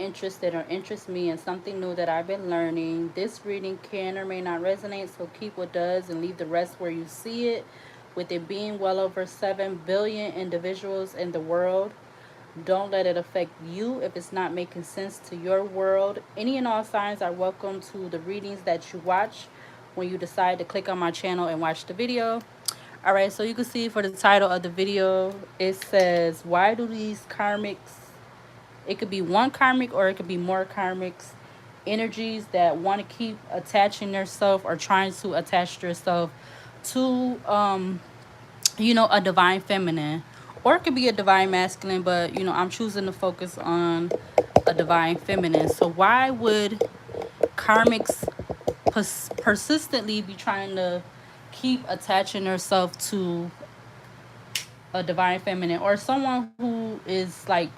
interested or interest me in something new that I've been learning. This reading can or may not resonate, so keep what does and leave the rest where you see it. With it being well over 7 billion individuals in the world, don't let it affect you if it's not making sense to your world. Any and all signs are welcome to the readings that you watch when you decide to click on my channel and watch the video. Alright, so you can see for the title of the video, it says, why do these karmics, it could be one karmic or it could be more karmics, energies that want to keep attaching themselves or trying to attach yourself to a divine feminine, or it could be a divine masculine, but I'm choosing to focus on a divine feminine. So why would karmics persistently be trying to keep attaching themselves to a divine feminine, or someone who is like,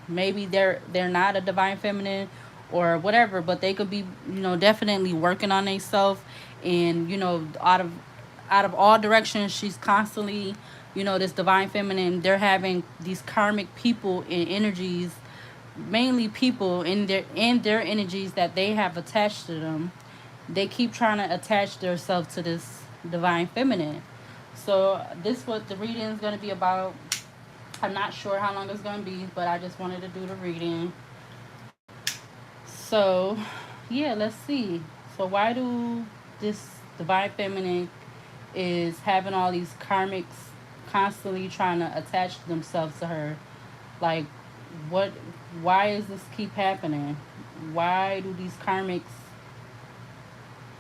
maybe they're not a divine feminine or whatever, but they could be, definitely working on themselves, and out of all directions, she's constantly, this divine feminine, they're having these karmic people and energies, mainly people in their energies that they have attached to them. They keep trying to attach themselves to this divine feminine. So this what the reading is going to be about. I'm not sure how long it's going to be, but I just wanted to do the reading. So yeah, let's see. So why do this divine feminine is having all these karmics constantly trying to attach themselves to her? Like, what? Why is this keep happening? Why do these karmics,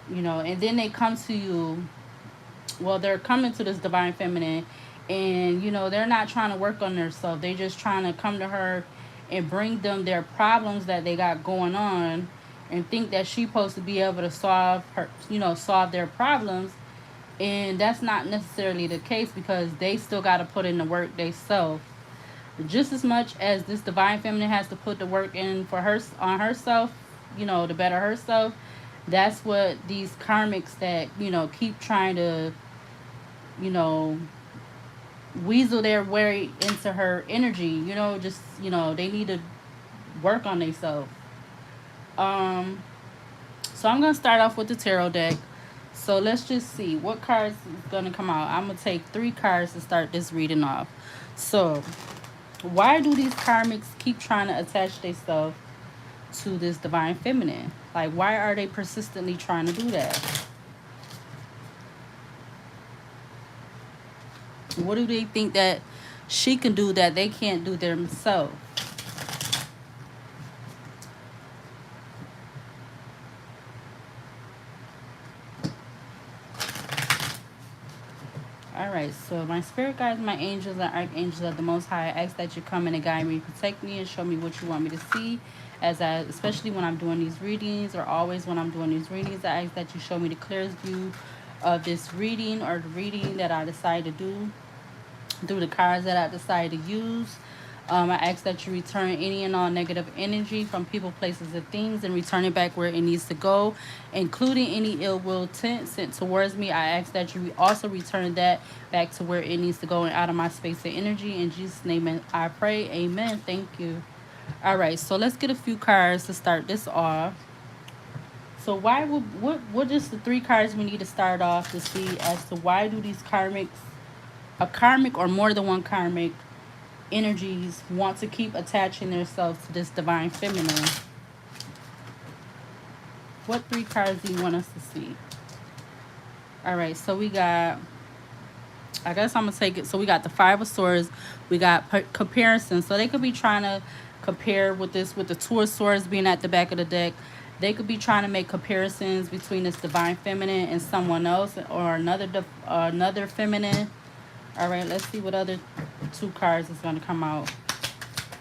and then they come to you, well, they're coming to this divine feminine, and they're not trying to work on themselves, they just trying to come to her and bring them their problems that they got going on, and think that she's supposed to be able to solve their problems. And that's not necessarily the case, because they still got to put in the work themselves, just as much as this divine feminine has to put the work in for her on herself, to better herself. That's what these karmics that keep trying to, you know weasel their way into her energy, just they need to work on themselves. um so I'm gonna start off with the tarot deck. So let's just see what cards is gonna come out. I'm gonna take 3 cards to start this reading off. So why do these karmics keep trying to attach themselves to this divine feminine? Like, why are they persistently trying to do that? What do they think that she can do that they can't do themselves? All right, so my spirit guides, my angels, and archangels of the Most High, I ask that you come in and guide me, protect me, and show me what you want me to see. Especially when I'm doing these readings, or always when I'm doing these readings, I ask that you show me the clearest view of this reading, or the reading that I decide to do, through the cards that I decide to use. I ask that you return any and all negative energy from people, places, and things, and return it back where it needs to go, including any ill will intent sent towards me. I ask that you also return that back to where it needs to go and out of my space and energy. In Jesus' name I pray. Amen. Thank you. All right, so let's get a few cards to start this off. So why would what is the 3 cards we need to start off to see as to why do these karmics, a karmic or more than one karmic energies, want to keep attaching themselves to this divine feminine? What 3 cards do you want us to see? All right, so we got, I guess I'm gonna take it. So we got the 5 of Swords. We got comparison. So they could be trying to compare with this, with the 2 of Swords being at the back of the deck. They could be trying to make comparisons between this divine feminine and someone else, or another feminine. All right, let's see what other 2 cards is going to come out.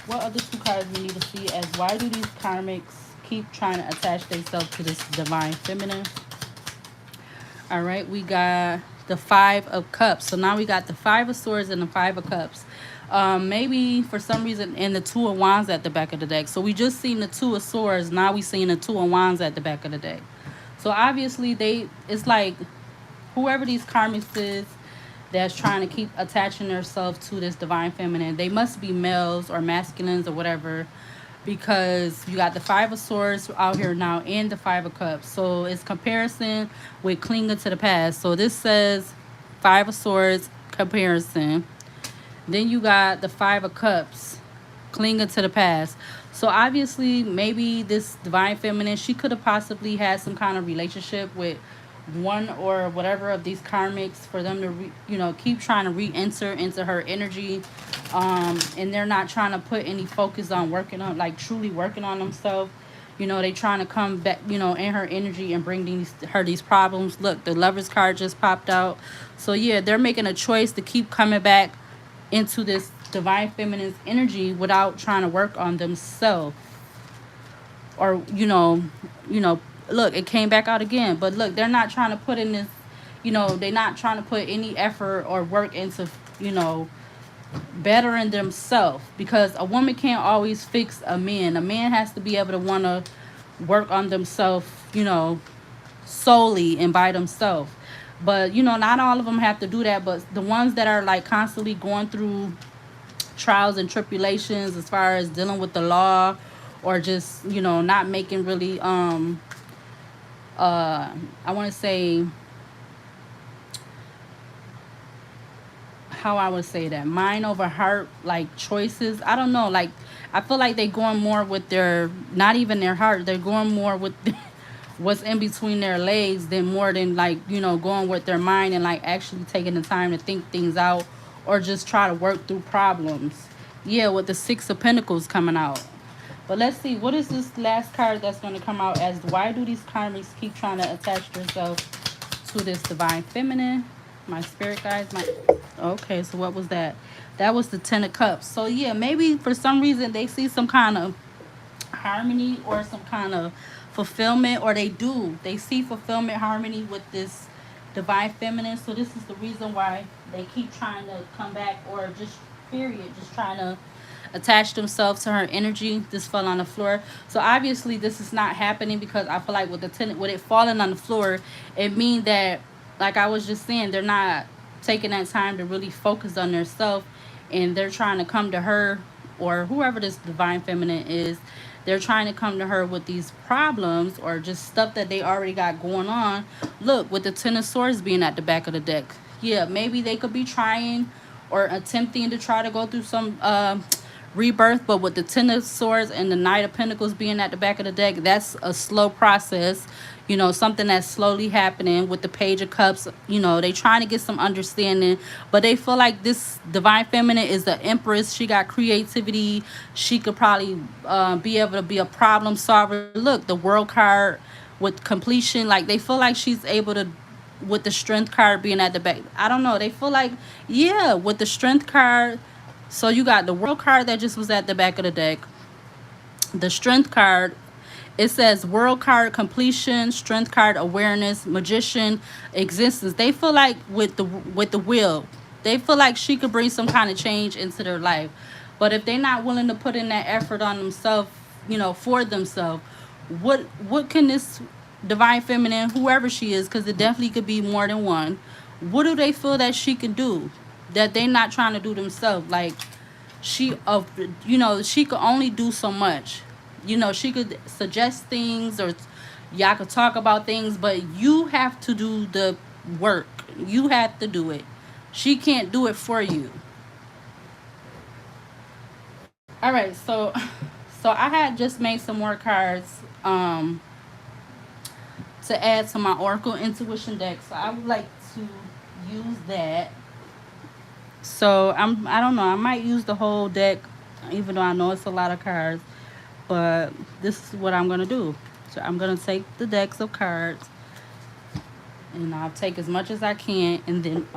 What other 2 cards we need to see as why do these karmics keep trying to attach themselves to this divine feminine? All right, we got the 5 of Cups. So now we got the 5 of Swords and the 5 of Cups. Maybe for some reason, and the 2 of Wands at the back of the deck. So we just seen the 2 of Swords. Now we seen the 2 of Wands at the back of the deck. So obviously it's like whoever these karmics is that's trying to keep attaching themselves to this divine feminine, they must be males or masculines or whatever. because you got the Five of Swords out here now and the Five of Cups. So it's comparison with clinging to the past. So this says Five of Swords comparison. Then you got the Five of Cups clinging to the past. So obviously, maybe this divine feminine, she could have possibly had some kind of relationship with one or whatever of these karmics for them to keep trying to re-enter into her energy, and they're not trying to put any focus on working on, like, truly working on themselves. They trying to come back, in her energy and bring these problems. Look, the Lovers card just popped out. So yeah, they're making a choice to keep coming back into this divine feminine's energy without trying to work on themselves. Or look, it came back out again. But look, they're not trying to put in this, they're not trying to put any effort or work into, bettering themselves, because a woman can't always fix a man. A man has to be able to want to work on themselves, solely and by themselves. But not all of them have to do that. But the ones that are like constantly going through trials and tribulations as far as dealing with the law, or just not making really I want to say, how I would say that, mind over heart, like, choices. I don't know, like, I feel like they're going more with their, not even their heart, they're going more with what's in between their legs, than more than, like, going with their mind and, like, actually taking the time to think things out, or just try to work through problems. Yeah, with the Six of Pentacles coming out. But let's see, what is this last card that's going to come out as, why do these karmics keep trying to attach themselves to this divine feminine? My spirit guides, okay, so what was that? That was the Ten of Cups. So yeah, maybe for some reason they see some kind of harmony or some kind of fulfillment, or they see fulfillment, harmony with this divine feminine. So this is the reason why they keep trying to come back, or just period, just trying to attach themselves to her energy. This fell on the floor. So obviously this is not happening, because I feel like with it falling on the floor, it means that, like I was just saying, they're not taking that time to really focus on themselves, and they're trying to come to her, or whoever this divine feminine is, they're trying to come to her with these problems, or just stuff that they already got going on. Look, with the Ten of Swords being at the back of the deck. Yeah, maybe they could be trying or attempting to try to go through some rebirth, but with the Ten of Swords and the Knight of Pentacles being at the back of the deck, that's a slow process, something that's slowly happening. With the Page of Cups, they trying to get some understanding, but they feel like this divine feminine is the Empress. She got creativity. She could probably be able to be a problem solver. Look, the World card with completion, like, they feel like she's able to, with the Strength card being at the back. I don't know, they feel like, yeah, with the Strength card. So you got the World card that just was at the back of the deck. The Strength card, it says World card completion, Strength card awareness, Magician existence. They feel like with the Will, they feel like she could bring some kind of change into their life. But if they're not willing to put in that effort on themselves, for themselves, what can this divine feminine, whoever she is, because it definitely could be more than one, what do they feel that she can do that they're not trying to do themselves? Like, she could only do so much. She could suggest things, or y'all could talk about things, but you have to do the work. You have to do it. She can't do it for you. All right, so I had just made some more cards to add to my Oracle Intuition deck. So I would like to use that. So I don't know, I might use the whole deck, even though I know it's a lot of cards. But this is what I'm gonna do. So I'm gonna take the decks of cards, and I'll take as much as I can, and then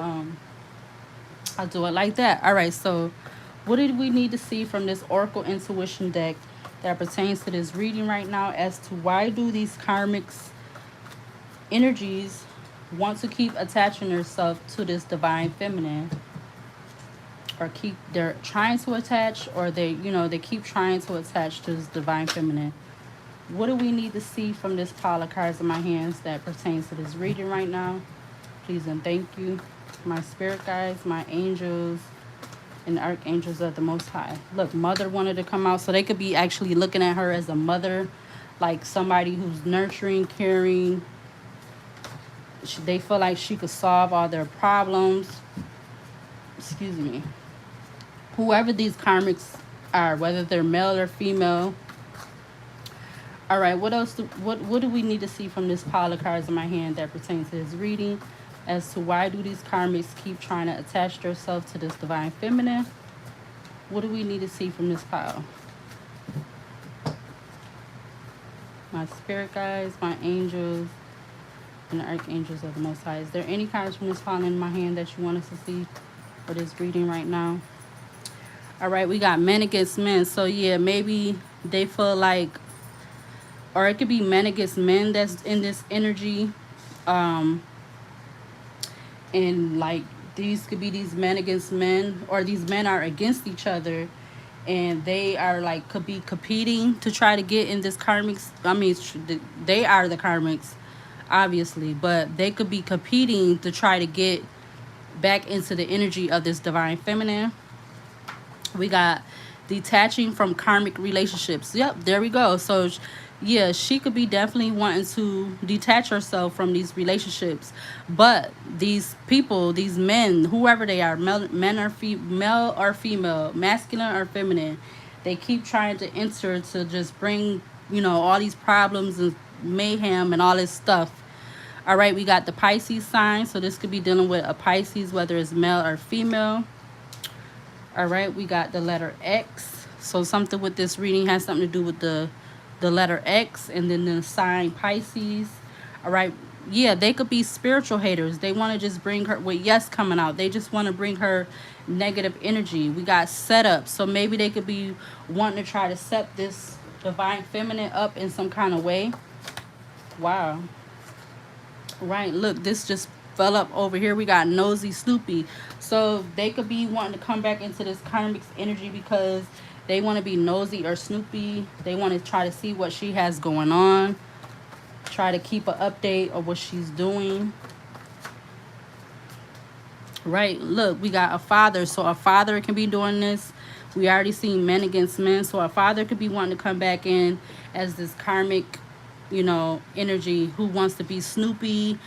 I'll do it like that. All right, so what did we need to see from this Oracle Intuition deck that pertains to this reading right now, as to why do these karmics energies want to keep attaching themselves to this divine feminine, or they're trying to attach, or they keep trying to attach to this divine feminine. What do we need to see from this pile of cards in my hands that pertains to this reading right now? Please and thank you, my spirit guides, my angels, and archangels of the Most High. Look, mother wanted to come out, so they could be actually looking at her as a mother, like somebody who's nurturing, caring. They feel like she could solve all their problems. Excuse me. Whoever these karmics are, whether they're male or female. All right, what else? What do we need to see from this pile of cards in my hand that pertains to this reading? As to why do these karmics keep trying to attach themselves to this divine feminine? What do we need to see from this pile? My spirit guides, my angels, and the archangels of the Most High. Is there any cards from this pile in my hand that you want us to see for this reading right now? All right, we got men against men. So yeah, maybe they feel like, or it could be men against men that's in this energy. And like these could be these men against men, or these men are against each other, and they are like could be competing to try to get in this karmics. I mean, they are the karmics, obviously, but they could be competing to try to get back into the energy of this divine feminine. We got detaching from karmic relationships. Yep, there we go. So yeah, she could be definitely wanting to detach herself from these relationships, but these people, these men, whoever they are, male or female, masculine or feminine, they keep trying to enter to just bring, you know, all these problems and mayhem and all this stuff. All right, we got the Pisces sign, so this could be dealing with a Pisces, whether it's male or female. All right, we got the letter X, so something with this reading has something to do with the letter X, and then the sign Pisces. All right, yeah, they could be spiritual haters. They want to just bring her with yes coming out. They just want to bring her negative energy. We got set up, so maybe they could be wanting to try to set this divine feminine up in some kind of way. Wow. Right, look, this just fell up over here. We got nosy Snoopy. So they could be wanting to come back into this karmic's energy because they want to be nosy or Snoopy. They want to try to see what she has going on. Try to keep an update of what she's doing. Right, look, we got a father. So a father can be doing this. We already seen men against men. So a father could be wanting to come back in as this karmic, you know, energy who wants to be Snoopy.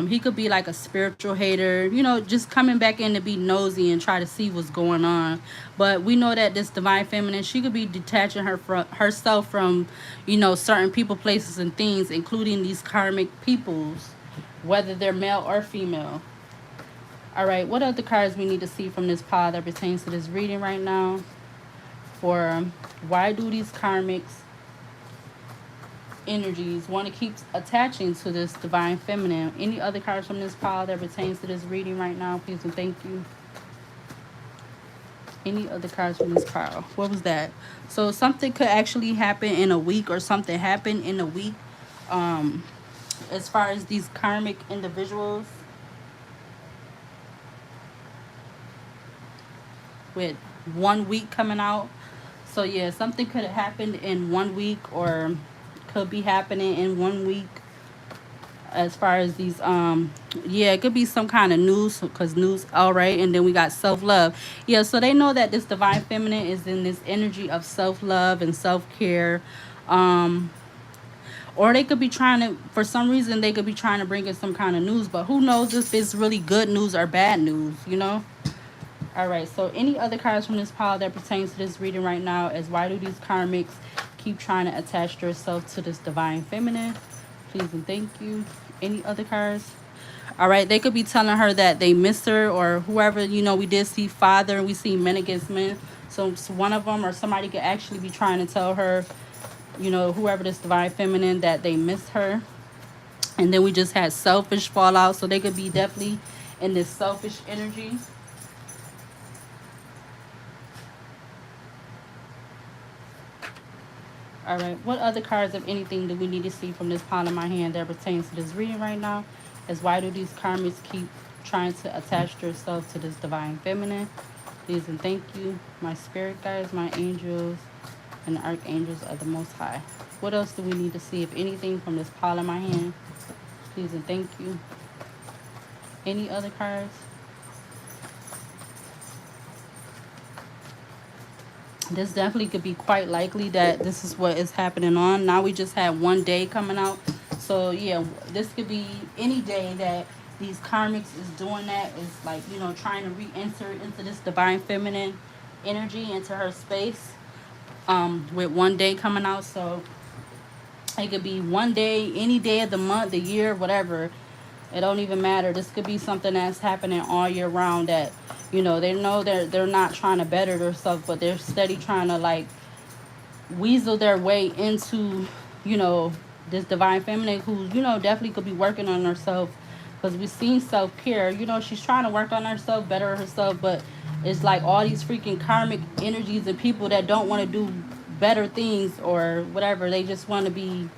He could be like a spiritual hater, you know, just coming back in to be nosy and try to see what's going on. But we know that this divine feminine, she could be detaching herself from, you know, certain people, places, and things, including these karmic peoples, whether they're male or female. All right, what other cards we need to see from this pile that pertains to this reading right now? For why do these karmics energies want to keep attaching to this divine feminine? Any other cards from this pile that pertains to this reading right now, please and thank you. Any other cards from this pile? What was that? So something could actually happen in a week, or something happened in a week, as far as these karmic individuals, with 1 week coming out. So yeah, something could have happened in 1 week, or could be happening in 1 week, as far as these yeah, it could be some kind of news, because news. All right, and then we got self-love. Yeah, so they know that this divine feminine is in this energy of self-love and self-care. Or they could be trying to, for some reason they could be trying to bring in some kind of news, but who knows if it's really good news or bad news, you know. All right, so any other cards from this pile that pertains to this reading right now is why do these karmics keep trying to attach themselves to this divine feminine? Please and thank you. Any other cards? All right, they could be telling her that they miss her, or whoever, you know, we did see father and we see men against men. So one of them or somebody could actually be trying to tell her, you know, whoever this divine feminine, that they miss her. And then we just had selfish fallout, so they could be definitely in this selfish energy. All right, what other cards, if anything, do we need to see from this pile in my hand that pertains to this reading right now? Is why do these karmics keep trying to attach themselves to this divine feminine? Please and thank you. My spirit guides, my angels, and the archangels of the Most High. What else do we need to see, if anything, from this pile in my hand? Please and thank you. Any other cards? This definitely could be quite likely that this is what is happening on. Now we just had one day coming out. So yeah, this could be any day that these karmics is doing that, is like, trying to re-enter into this divine feminine energy, into her space, with one day coming out. So it could be one day, any day of the month, the year, whatever. It don't even matter. This could be something that's happening all year round, that they know they're not trying to better themselves, but they're steady trying to like weasel their way into, this divine feminine, who, definitely could be working on herself. Because we've seen self-care. She's trying to work on herself, better herself, but it's like all these freaking karmic energies and people that don't want to do better things or whatever. They just want to be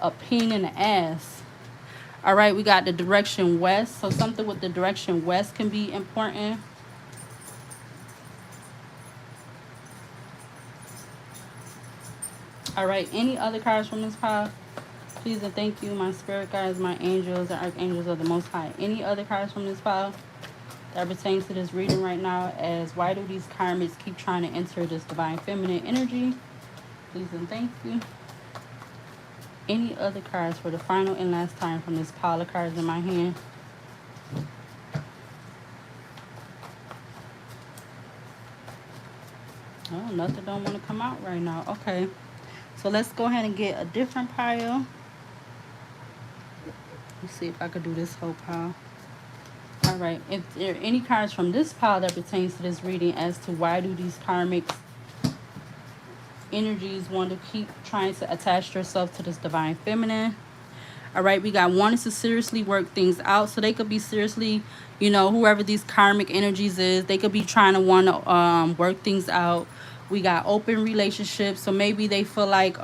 a pain in the ass. All right, we got the direction west. So something with the direction west can be important. All right, any other cards from this pile? Please and thank you, my spirit guides, my angels, and archangels of the Most High. Any other cards from this pile that pertains to this reading right now, as why do these karmics keep trying to enter this divine feminine energy? Please and thank you. Any other cards for the final and last time from this pile of cards in my hand? Oh, nothing don't want to come out right now. Okay. So let's go ahead and get a different pile. Let's see if I could do this whole pile. All right. If there are any cards from this pile that pertains to this reading as to why do these karmics energies want to keep trying to attach themselves to this divine feminine. All right, we got wanting to seriously work things out. So they could be seriously, whoever these karmic energies is, they could be trying to want to work things out. We got open relationships. So maybe they feel like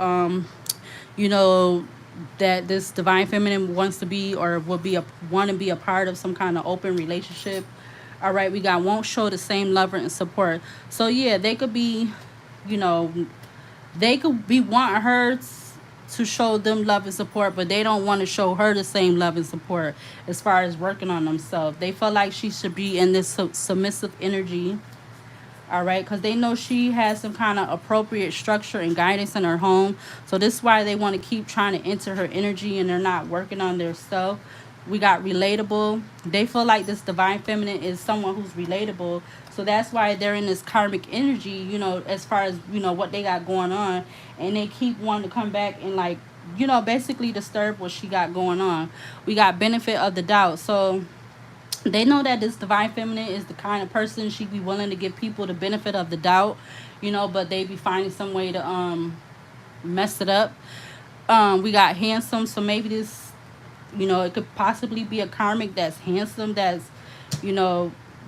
that this divine feminine wants to be, or will be want to be a part of some kind of open relationship. All right, we got won't show the same love and support. So yeah, they could be, they could be wanting her to show them love and support, but they don't want to show her the same love and support as far as working on themselves. They feel like she should be in this submissive energy. All right, because they know she has some kind of appropriate structure and guidance in her home. So this is why they want to keep trying to enter her energy, and they're not working on their self. We got relatable. They feel like this divine feminine is someone who's relatable. So that's why they're in this karmic energy, as far as, what they got going on. And they keep wanting to come back and like, basically disturb what she got going on. We got benefit of the doubt. So they know that this divine feminine is the kind of person she be willing to give people the benefit of the doubt, but they be finding some way to mess it up. We got handsome. So maybe this, it could possibly be a karmic that's handsome, that's,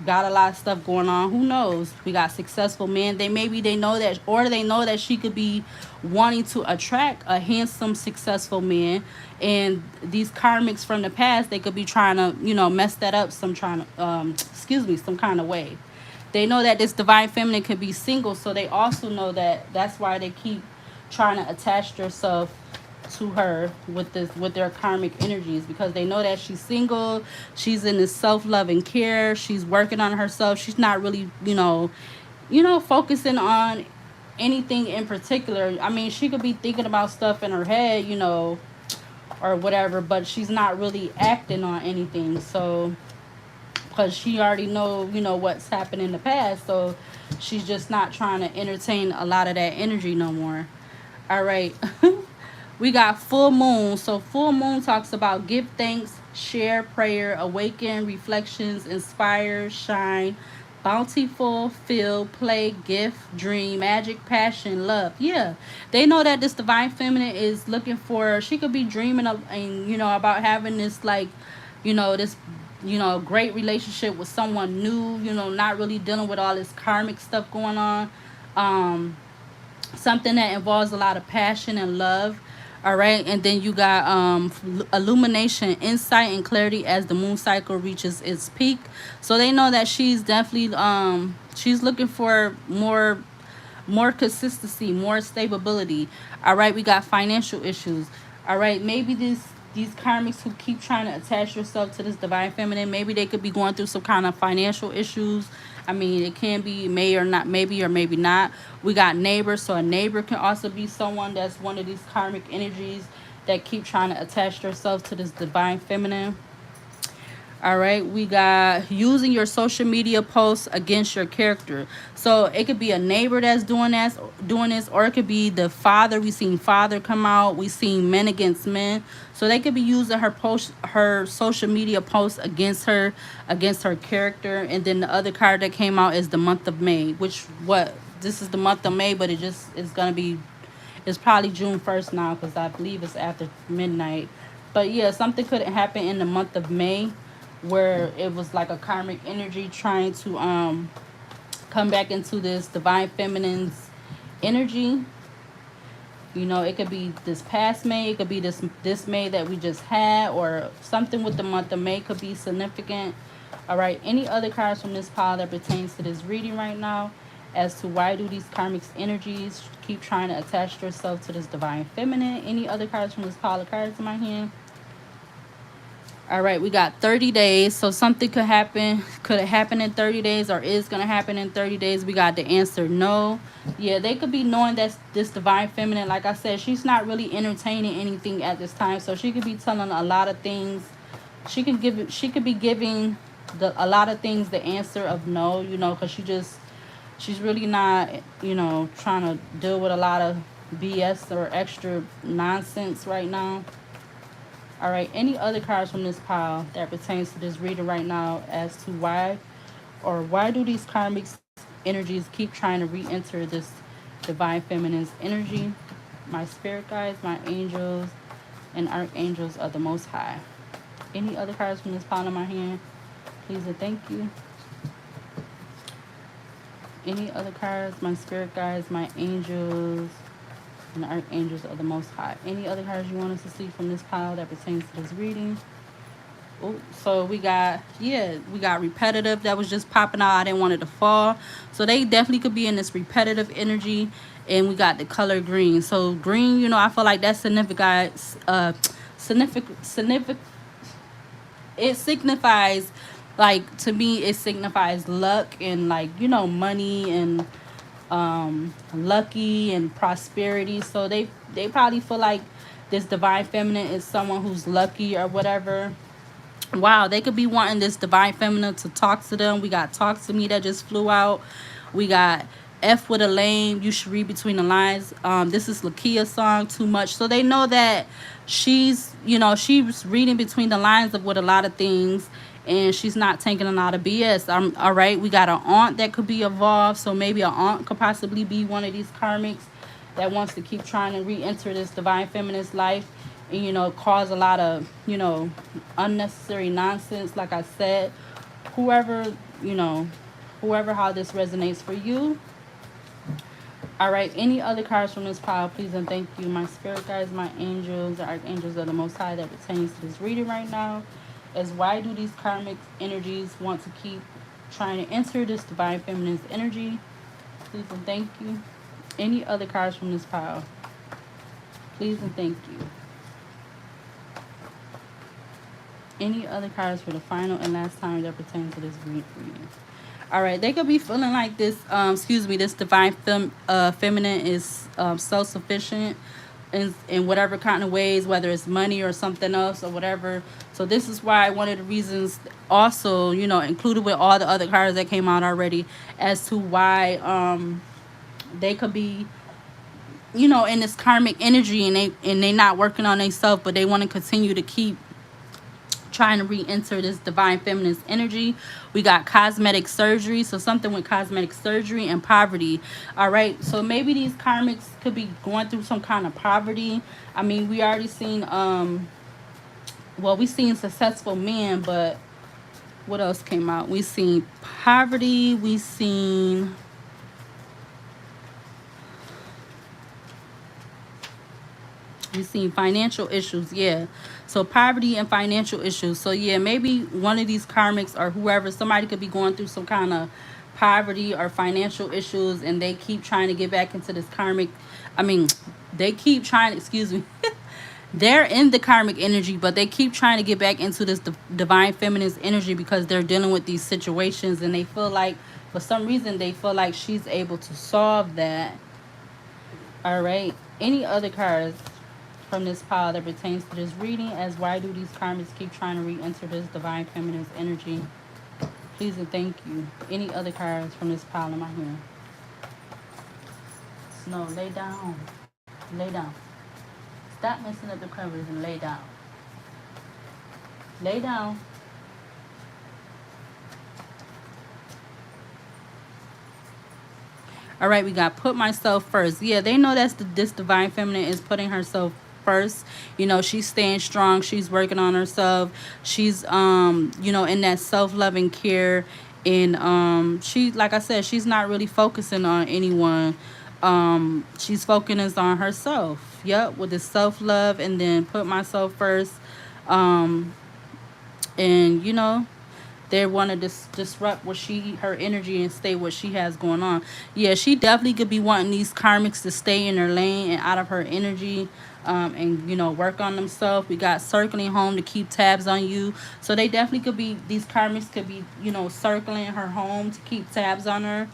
got a lot of stuff going on. Who knows? We got successful men. They know that, or they know that she could be wanting to attract a handsome, successful man. And these karmics from the past, they could be trying to, mess that up some kind of way. They know that this divine feminine could be single, so they also know that that's why they keep trying to attach themselves to her with their karmic energies, because they know that she's single, she's in this self-loving care, she's working on herself, she's not really focusing on anything in particular. I mean, she could be thinking about stuff in her head, or whatever, but she's not really acting on anything. So because she already know what's happened in the past, so she's just not trying to entertain a lot of that energy no more. All right. We got full moon. So full moon talks about give thanks, share, prayer, awaken, reflections, inspire, shine, bountiful, feel, play, gift, dream, magic, passion, love. Yeah, they know that this divine feminine is looking for, she could be dreaming of, and about having this like, this great relationship with someone new, not really dealing with all this karmic stuff going on. Something that involves a lot of passion and love. All right, and then you got illumination, insight, and clarity as the moon cycle reaches its peak. So they know that she's definitely she's looking for more consistency, more stability. All right, we got financial issues. All right, maybe these karmics who keep trying to attach yourself to this divine feminine, maybe they could be going through some kind of financial issues. I mean, it can be may or not, maybe or maybe not. We got neighbors, so a neighbor can also be someone that's one of these karmic energies that keep trying to attach themselves to this divine feminine. All right, we got using your social media posts against your character. So it could be a neighbor that's doing this, or it could be the father. We seen father come out. We seen men against men. So they could be using her social media posts against her character. And then the other card that came out is the month of May, which what this is the month of May, but it just is gonna be, it's probably June 1st now because I believe it's after midnight. But yeah, something could happen in the month of May where it was like a karmic energy trying to come back into this divine feminine's energy. You know, it could be this past May, it could be this May that we just had, or something with the month of May could be significant. All right, any other cards from this pile that pertains to this reading right now as to why do these karmic energies keep trying to attach themselves to this divine feminine? Any other cards from this pile of cards in my hand? All right, we got 30 days. So something could happen. Could it happen in 30 days or is going to happen in 30 days? We got the answer no. Yeah, they could be knowing that this divine feminine, like I said, she's not really entertaining anything at this time. So she could be telling a lot of things. She could be giving a lot of things the answer of no, you know, because she's really not, you know, trying to deal with a lot of BS or extra nonsense right now. All right, any other cards from this pile that pertains to this reading right now as to why do these karmic energies keep trying to re-enter this divine feminine's energy? My spirit guides, my angels, and archangels of the Most High. Any other cards from this pile in my hand? Please and thank you. Any other cards? My spirit guides, my angels, and the archangels of the Most High. Any other cards you want us to see from this pile that pertains to this reading? Oh, so we got repetitive that was just popping out. I didn't want it to fall. So they definitely could be in this repetitive energy. And we got the color green. So green, you know, I feel like that signifies it signifies, like, to me it signifies luck and, like, you know, money and lucky and prosperity. So they probably feel like this divine feminine is someone who's lucky or whatever. Wow, they could be wanting this divine feminine to talk to them. We got talk to me that just flew out. We got F with a lame. You should read between the lines. This is Lakia's song, Too Much. So they know that she's, you know, she's reading between the lines of with a lot of things, and she's not taking a lot of BS. All right, we got an aunt that could be involved. So maybe an aunt could possibly be one of these karmics that wants to keep trying to re-enter this divine feminine's life and, you know, cause a lot of, you know, unnecessary nonsense. Like I said, whoever how this resonates for you. All right, any other cards from this pile, please and thank you. My spirit guides, my angels, the archangels of the Most High that pertains to this reading right now. As why do these karmic energies want to keep trying to enter this divine feminine's energy? Please and thank you. Any other cards from this pile? Please and thank you. Any other cards for the final and last time that pertain to this reading? All right, they could be feeling like this, this divine feminine is self-sufficient in whatever kind of ways, whether it's money or something else or whatever. So this is why one of the reasons also, you know, included with all the other cards that came out already, as to why they could be, you know, in this karmic energy and they not working on themselves, but they want to continue to keep trying to re-enter this divine feminine's energy. We got cosmetic surgery, so something with cosmetic surgery and poverty. All right, so maybe these karmics could be going through some kind of poverty. I mean, we already seen we seen successful men, but what else came out? We seen poverty, we seen financial issues. Yeah, so poverty and financial issues. So yeah, maybe one of these karmics or whoever, somebody could be going through some kind of poverty or financial issues, and they keep trying to get back into this karmic. I mean, they keep trying, excuse me, they're in the karmic energy, but they keep trying to get back into this divine feminine's energy because they're dealing with these situations, and they feel like For some reason, they feel like she's able to solve that. All right. Any other cards from this pile that pertains to this reading, as why do these karmics keep trying to re-enter this divine feminine's energy? Please and thank you. Any other cards from this pile in my hand? Snow, lay down. Lay down. Stop messing up the covers and lay down. Lay down. All right, we got put myself first. Yeah, they know that's this divine feminine is putting herself first. You know, she's staying strong. She's working on herself. She's you know, in that self-loving care, and she, like I said, she's not really focusing on anyone. She's focusing on herself. Yep, with the self-love, and then put myself first. Um and you know, they want to disrupt what her energy and stay what she has going on. Yeah, she definitely could be wanting these karmics to stay in her lane and out of her energy, and you know, work on themselves. We got circling home to keep tabs on you, so they definitely could be, these karmics could be, you know, circling her home to keep tabs on her.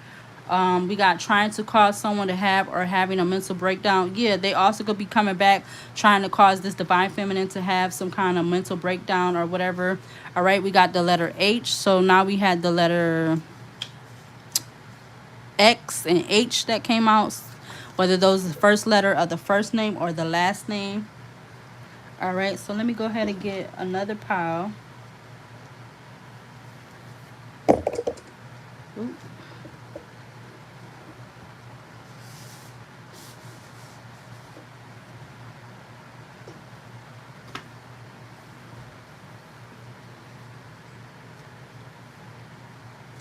We got trying to cause someone to have or having a mental breakdown. Yeah, they also could be coming back trying to cause this divine feminine to have some kind of mental breakdown or whatever. All right, we got the letter H. So now we had the letter X and H that came out. Whether those are the first letter of the first name or the last name. All right, so let me go ahead and get another pile. Ooh.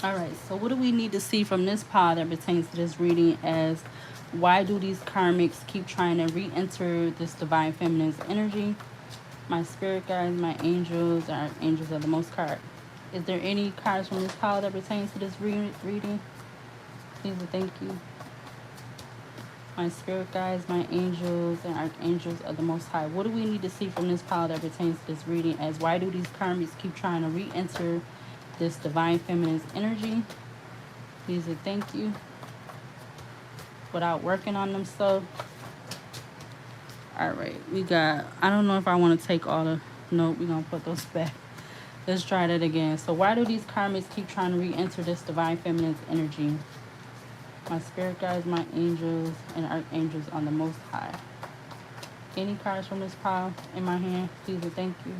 All right, so what do we need to see from this pile that pertains to this reading, as why do these karmics keep trying to re-enter this divine feminine's energy? My spirit guides, my angels, are angels of the most card. Is there any cards from this pile that pertains to this reading? Please and thank you. My spirit guides, my angels, and archangels of the Most High. What do we need to see from this pile that pertains to this reading, as why do these karmics keep trying to re-enter this divine feminine's energy? Please and thank you. Without working on themselves. All right, we got, I don't know if I want to take all the, nope, we're going to put those back. Let's try that again. So why do these karmics keep trying to re-enter this divine feminine's energy? My spirit guides, my angels, and archangels on the Most High. Any cards from this pile in my hand? Please and thank you.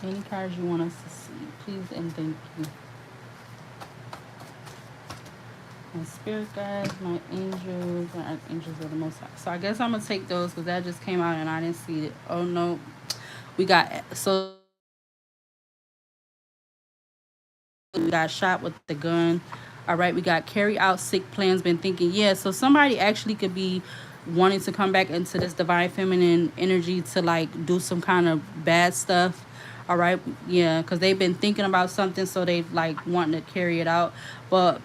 Any cards you want us to see, please and thank you. My spirit guides, my angels, and archangels of the Most High. So I guess I'm going to take those because that just came out and I didn't see it. Oh, no. We got, so we got shot with the gun. All right, we got carry out sick plans, been thinking. Yeah, so somebody actually could be wanting to come back into this divine feminine energy to like do some kind of bad stuff. All right, yeah, because they've been thinking about something, so they like wanting to carry it out. But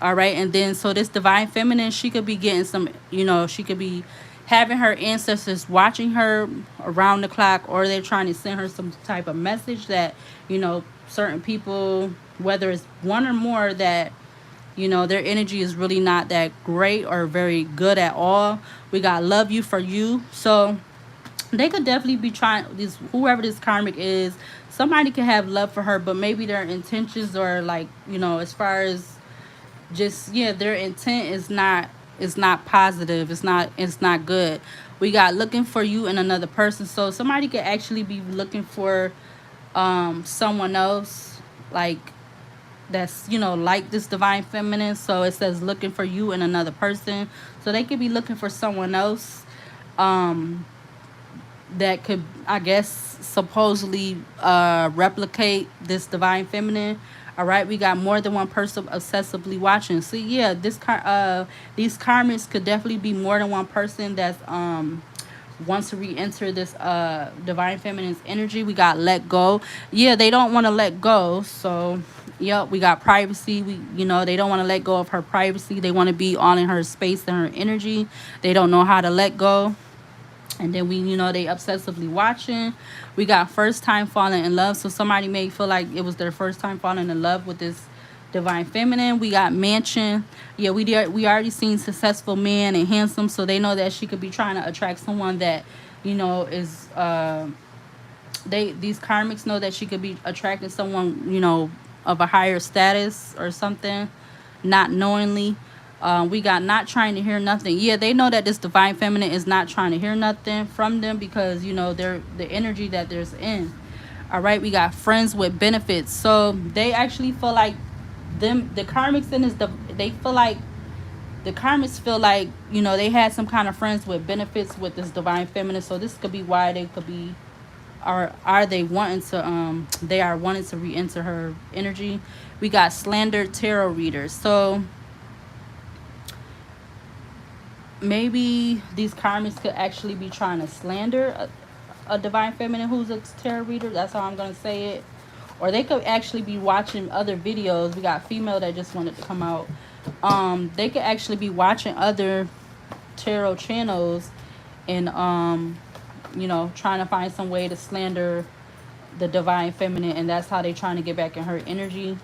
all right, and then so this divine feminine, she could be getting some, you know, she could be having her ancestors watching her around the clock, or they're trying to send her some type of message that, you know, certain people, whether it's one or more, that, you know, their energy is really not that great or very good at all. We got love you for you. So they could definitely be trying, this, whoever this karmic is, somebody could have love for her, but maybe their intentions, or like, you know, as far as just, yeah, their intent is not, it's not positive, it's not good. We got looking for you in another person. So somebody could actually be looking for someone else, like, that's, you know, like this divine feminine. So it says looking for you in another person, so they could be looking for someone else that could, I guess, supposedly replicate this divine feminine. All right, we got more than one person obsessively watching. So yeah, these karmics could definitely be more than one person that's wants to re-enter this divine feminine's energy. We got let go. Yeah, they don't want to let go. So yep, we got privacy. We, you know, they don't want to let go of her privacy. They want to be all in her space and her energy. They don't know how to let go. And then we, they obsessively watching. We got first time falling in love. So somebody may feel like it was their first time falling in love with this divine feminine. We got mansion. Yeah, we already seen successful man and handsome. So they know that she could be trying to attract someone that, is these karmics know that she could be attracting someone, of a higher status or something, not knowingly. We got not trying to hear nothing. Yeah, they know that this divine feminine is not trying to hear nothing from them because they're the energy that there's in. All right, we got friends with benefits. So they actually feel like the karmics in they feel like the karmics feel like they had some kind of friends with benefits with this divine feminine. So this could be why they could be, or are they wanting to they are wanting to re-enter her energy. We got slandered tarot readers. So maybe these karmics could actually be trying to slander a divine feminine who's a tarot reader. That's how I'm going to say it. Or they could actually be watching other videos. We got female that just wanted to come out. They could actually be watching other tarot channels and trying to find some way to slander the divine feminine, and that's how they trying to get back in her energy.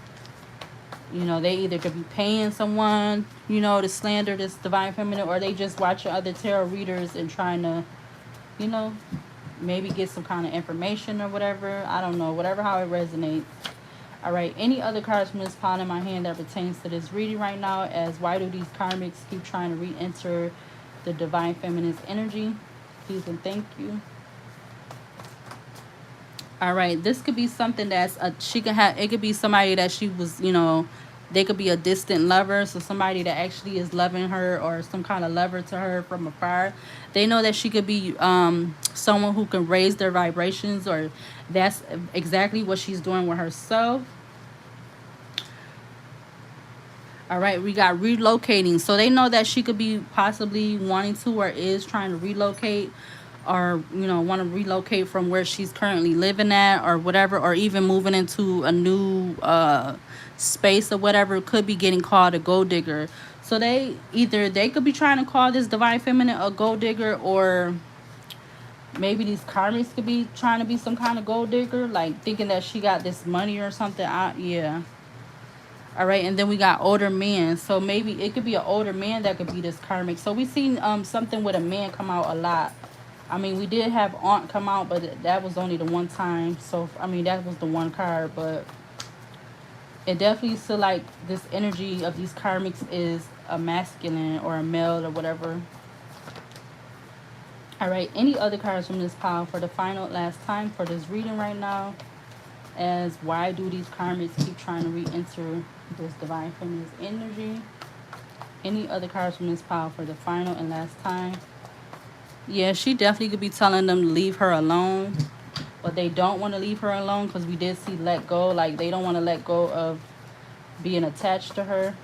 They either could be paying someone, to slander this divine feminine, or they just watching other tarot readers and trying to, maybe get some kind of information or whatever. I don't know, whatever, how it resonates. All right, any other cards from this pile in my hand that pertains to this reading right now, as why do these karmics keep trying to re-enter the divine feminine's energy? Please and thank you. All right, this could be something that's she could have. It could be somebody that she was, they could be a distant lover. So somebody that actually is loving her, or some kind of lover to her from afar. They know that she could be someone who can raise their vibrations, or that's exactly what she's doing with herself. All right, we got relocating. So they know that she could be possibly wanting to, or is trying to relocate, or want to relocate from where she's currently living at, or whatever, or even moving into a new space or whatever. Could be getting called a gold digger. So they could be trying to call this divine feminine a gold digger, or maybe these karmics could be trying to be some kind of gold digger, like thinking that she got this money or something. Yeah. All right, and then we got older men. So maybe it could be an older man that could be this karmic. So we seen something with a man come out a lot. I mean, we did have aunt come out, but that was only the one time. So I mean, that was the one card, but it definitely feel like this energy of these karmics is a masculine or a male or whatever. All right, any other cards from this pile for the final last time for this reading right now, as why do these karmics keep trying to re-enter this divine feminine's energy? Any other cards from this pile for the final and last time? Yeah, she definitely could be telling them to leave her alone, but they don't want to leave her alone, because we did see let go. Like, they don't want to let go of being attached to her.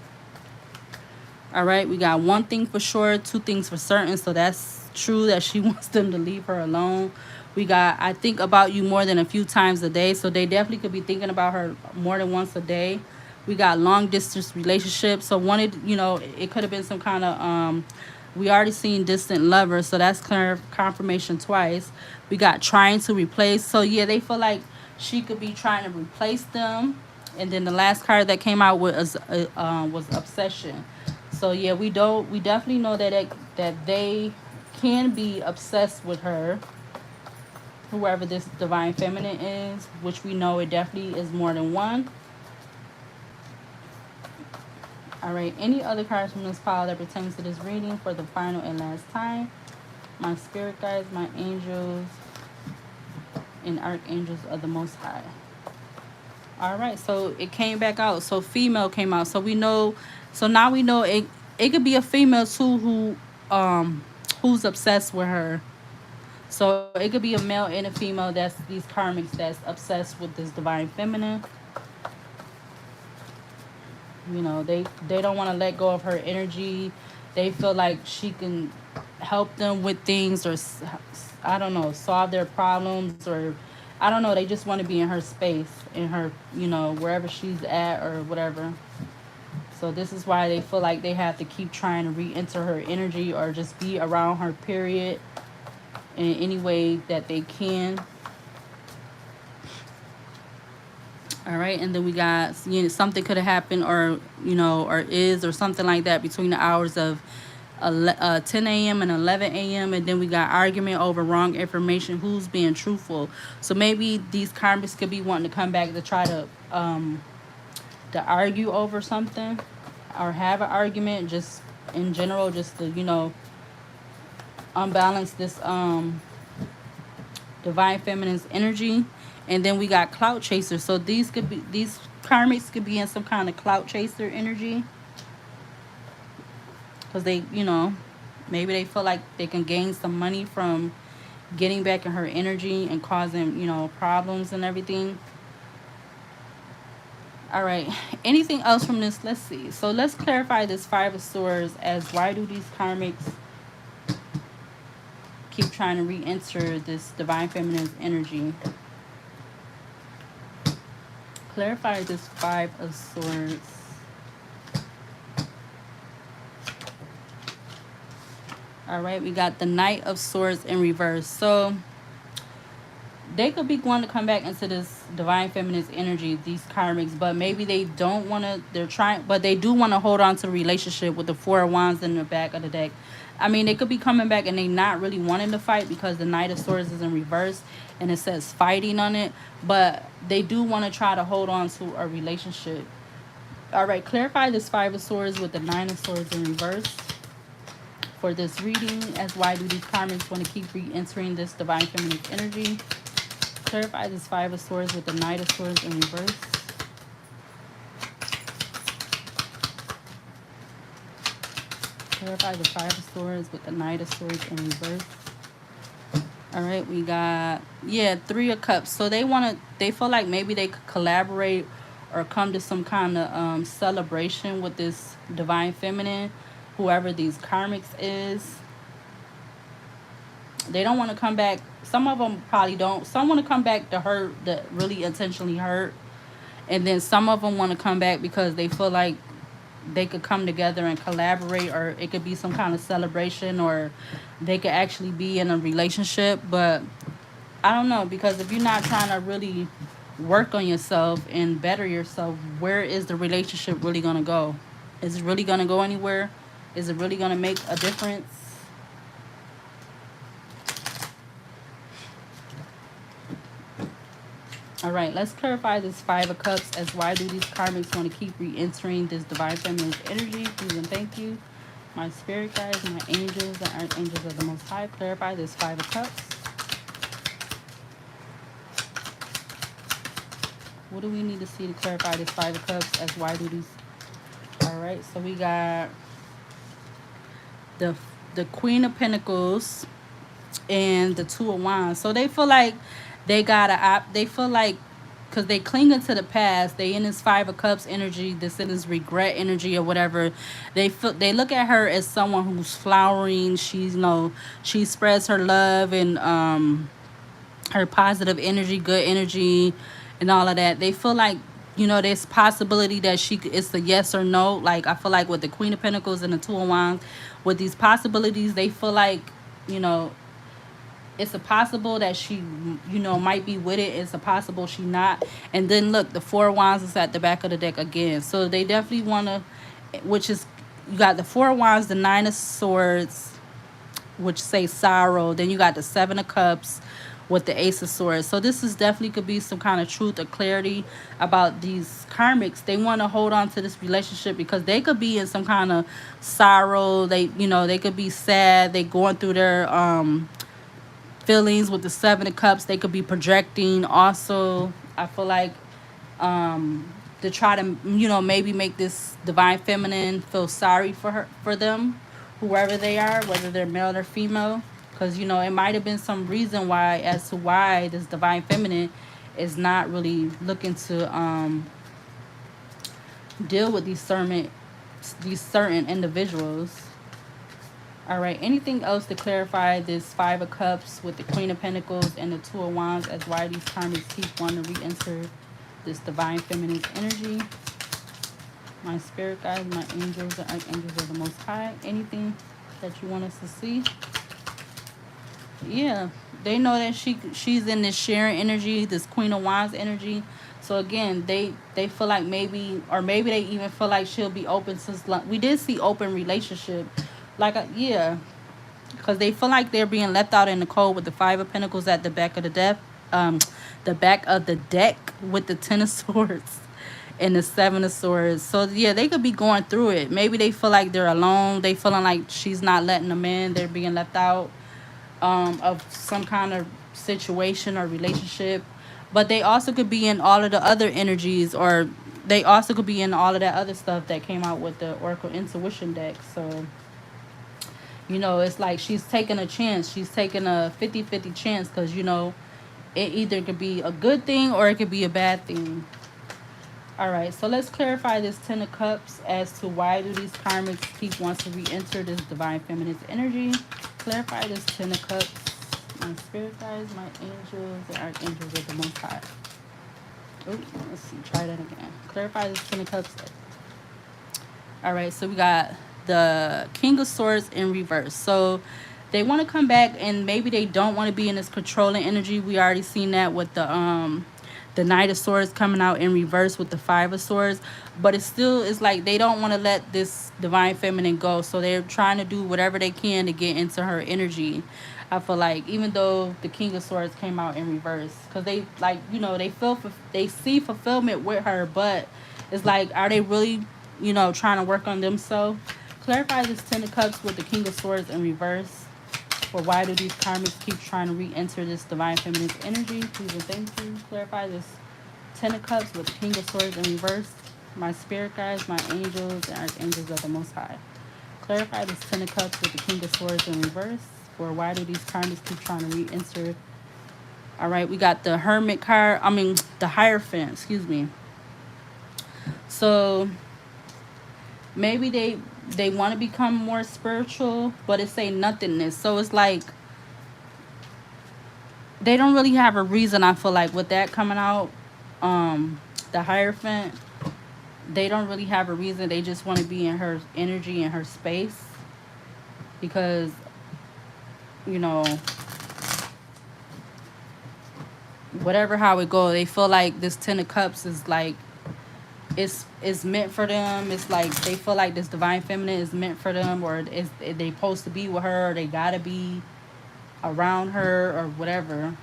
All right, we got one thing for sure, two things for certain. So that's true that she wants them to leave her alone. We got, I think about you more than a few times a day. So they definitely could be thinking about her more than once a day. We got long distance relationships. So wanted, it could have been some kind of we already seen distant lovers, so that's confirmation twice. We got trying to replace. So yeah, they feel like she could be trying to replace them. And then the last card that came out was obsession. So yeah, we definitely know that they can be obsessed with her, whoever this divine feminine is, which we know it definitely is more than one. All right, any other cards from this pile that pertains to this reading for the final and last time? My spirit guides, my angels, and archangels of the Most High. All right, so it came back out. So female came out. So we know. So now we know it could be a female too who's obsessed with her. So it could be a male and a female that's these karmics that's obsessed with this divine feminine. They don't want to let go of her energy. They feel like she can help them with things, or I don't know, solve their problems, or I don't know. They just want to be in her space, in her, wherever she's at or whatever. So this is why they feel like they have to keep trying to re-enter her energy, or just be around her, period. in any way that they can. All right, and then we got, you know, something could have happened, or you know, or is, or something like that between the hours of 10 a.m. and 11 a.m. And then we got argument over wrong information. Who's being truthful? So maybe these karmics could be wanting to come back to try to argue over something, or have an argument just in general, just to, you know, unbalance this divine feminine's energy. And then we got clout chasers. So these karmics could be in some kind of clout chaser energy, because they, you know, maybe they feel like they can gain some money from getting back in her energy and causing, you know, problems and everything. All right, anything else from this? Let's see. So let's clarify this Five of Swords as why do these karmics keep trying to re-enter this divine feminine's energy? Clarify this Five of Swords. All right, we got the Knight of Swords in reverse. So they could be going to come back into this divine feminine's energy, these karmics, but maybe they don't want to, they're trying, but they do want to hold on to the relationship with the Four of Wands in the back of the deck. I mean, they could be coming back and they not really wanting to fight because the Knight of Swords is in reverse and it says fighting on it, but they do want to try to hold on to a relationship. All right, clarify this Five of Swords with the Nine of Swords in reverse for this reading, as why do these karmics want to keep re-entering this divine feminine energy? Clarify this Five of Swords with the Knight of Swords in reverse. Clarify the Five of Swords with the Knight of Swords in reverse. All right, we got, yeah, Three of Cups. So they feel like maybe they could collaborate or come to some kind of celebration with this divine feminine, whoever these karmics is. They don't want to come back. Some of them probably don't. Some want to come back to hurt, that really intentionally hurt. And then some of them want to come back because they feel like they could come together and collaborate, or it could be some kind of celebration, or they could actually be in a relationship. But I don't know, because if you're not trying to really work on yourself and better yourself, where is the relationship really going to go? Is it really going to go anywhere? Is it really going to make a difference? All right, let's clarify this Five of Cups as why do these karmics want to keep re-entering this divine feminine energy? Please and thank you. My spirit guides, my angels, and archangels of the Most High. Clarify this Five of Cups. What do we need to see to clarify this Five of Cups as why do these? All right, so we got the Queen of Pentacles and the Two of Wands. So they feel like they feel like, because they cling into the past, they in this Five of Cups energy, this in this regret energy or whatever. They look at her as someone who's flowering. She's, you know, she spreads her love and her positive energy, good energy, and all of that. They feel like, you know, there's possibility that it's a yes or no. Like, I feel like with the Queen of Pentacles and the Two of Wands, with these possibilities, they feel like, you know, it's a possible that she, you know, might be with it. It's a possible she not. And then look, the Four of Wands is at the back of the deck again. So they definitely want to, which is, you got the Four of Wands, the Nine of Swords, which say sorrow. Then you got the Seven of Cups with the Ace of Swords. So this is definitely could be some kind of truth or clarity about these karmics. They want to hold on to this relationship because they could be in some kind of sorrow. They, you know, they could be sad. They going through their feelings with the Seven of Cups. They could be projecting also. I feel like to try to, you know, maybe make this divine feminine feel sorry for them, whoever they are, whether they're male or female. Because, you know, it might have been some reason as to why this divine feminine is not really looking to deal with these certain individuals. All right, anything else to clarify this Five of Cups with the Queen of Pentacles and the Two of Wands as why these karmics keep wanting to re-enter this divine feminine energy? My spirit guides, my angels, and archangels of the Most High. Anything that you want us to see? Yeah, they know that she's in this sharing energy, this Queen of Wands energy. So again, they feel like maybe, or maybe they even feel like she'll be open since we did see open relationship, like yeah, because they feel like they're being left out in the cold with the Five of Pentacles at the back of the deck, um, the back of the deck with the Ten of Swords and the Seven of Swords. So yeah, they could be going through it. Maybe they feel like they're alone. They feeling like she's not letting them in. They're being left out of some kind of situation or relationship. But they also could be in all of the other energies, or they also could be in all of that other stuff that came out with the Oracle Intuition deck. So, it's like she's taking a chance. She's taking a 50-50 chance because, it either could be a good thing or it could be a bad thing. All right, so let's clarify this Ten of Cups as to why do these karmics keep wanting to re-enter this divine feminine energy. Clarify this Ten of Cups. My spirit guides, my angels, and archangels of the Most High. Oh, let's see. Try that again. Clarify this Ten of Cups. All right, so we got the King of Swords in reverse. So they want to come back, and maybe they don't want to be in this controlling energy. We already seen that with the Knight of Swords coming out in reverse with the Five of Swords, but it's like they don't want to let this divine feminine go, so they're trying to do whatever they can to get into her energy. I feel like, even though the King of Swords came out in reverse, because they like, they see fulfillment with her, but it's like, are they really trying to work on themselves? Clarify this Ten of Cups with the King of Swords in reverse. Or why do these karmics keep trying to re-enter this divine feminine energy? Please and thank you. Clarify this Ten of Cups with the King of Swords in reverse. My spirit guides, my angels, and archangels of the Most High. Clarify this Ten of Cups with the King of Swords in reverse. Or why do these karmics keep trying to re-enter? All right, we got the Hermit card. The Hierophant, excuse me. So maybe they want to become more spiritual, but it's a nothingness. So it's like they don't really have a reason. I feel like with that coming out, the Hierophant, they don't really have a reason. They just want to be in her energy and her space, because whatever how it goes, they feel like this Ten of Cups is like it's meant for them. It's like they feel like this divine feminine is meant for them, or is they supposed to be with her, or they gotta be around her, or whatever.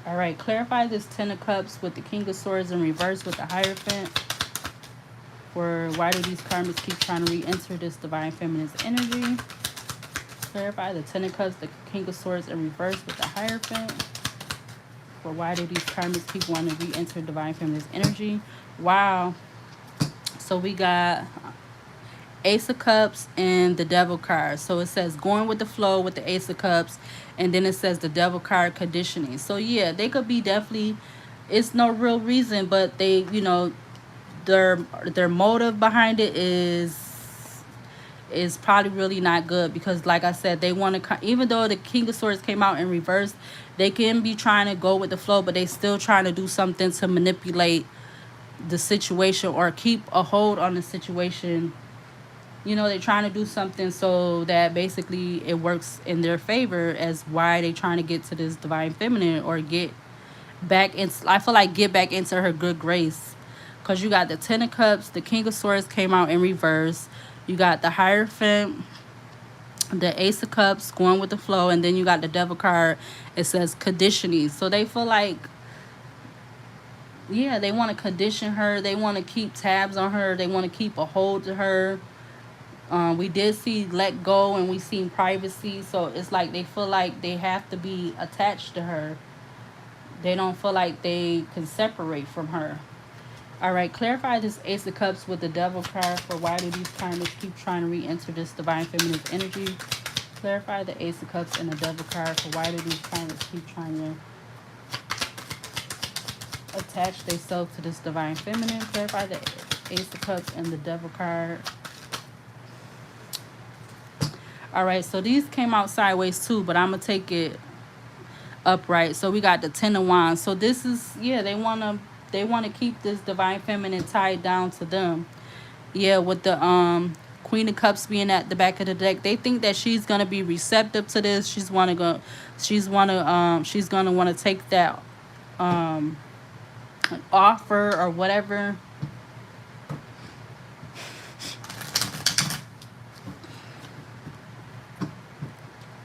All right, clarify this Ten of Cups with the King of Swords in reverse with the Hierophant. For why do these karmics keep trying to re-enter this divine feminine energy? Clarify the Ten of Cups, the King of Swords in reverse with the Hierophant. For why do these karmics keep wanting to re-enter divine feminine energy? Wow. So we got Ace of Cups and the Devil card. So it says going with the flow with the Ace of Cups, and then it says the Devil card, conditioning. So yeah, they could be definitely, it's no real reason, but they, their motive behind it is probably really not good, because like I said, they want to, even though the King of Swords came out in reverse, they can be trying to go with the flow, but they still trying to do something to manipulate the situation or keep a hold on the situation. They're trying to do something so that basically it works in their favor, as why they trying to get to this divine feminine, or get back in, I feel like get back into her good grace. Because you got the Ten of Cups, the King of Swords came out in reverse, you got the Hierophant, the Ace of Cups going with the flow, and then you got the Devil card. It says conditioning. So they feel like, yeah, they want to condition her. They want to keep tabs on her. They want to keep a hold to her. We did see let go, and we seen privacy. So it's like they feel like they have to be attached to her. They don't feel like they can separate from her. All right, clarify this Ace of Cups with the Devil card. For why do these karmics keep trying to re-enter this divine feminine energy? Clarify the Ace of Cups and the Devil card. For why do these karmics keep trying to attach themselves to this divine feminine? Clarify the Ace of Cups and the Devil card. All right, so these came out sideways too, but I'm going to take it upright. So we got the Ten of Wands. So this is, yeah, they want to keep this divine feminine tied down to them. Yeah, with the Queen of Cups being at the back of the deck, they think that she's gonna be receptive to this. She's gonna want to take that um offer or whatever.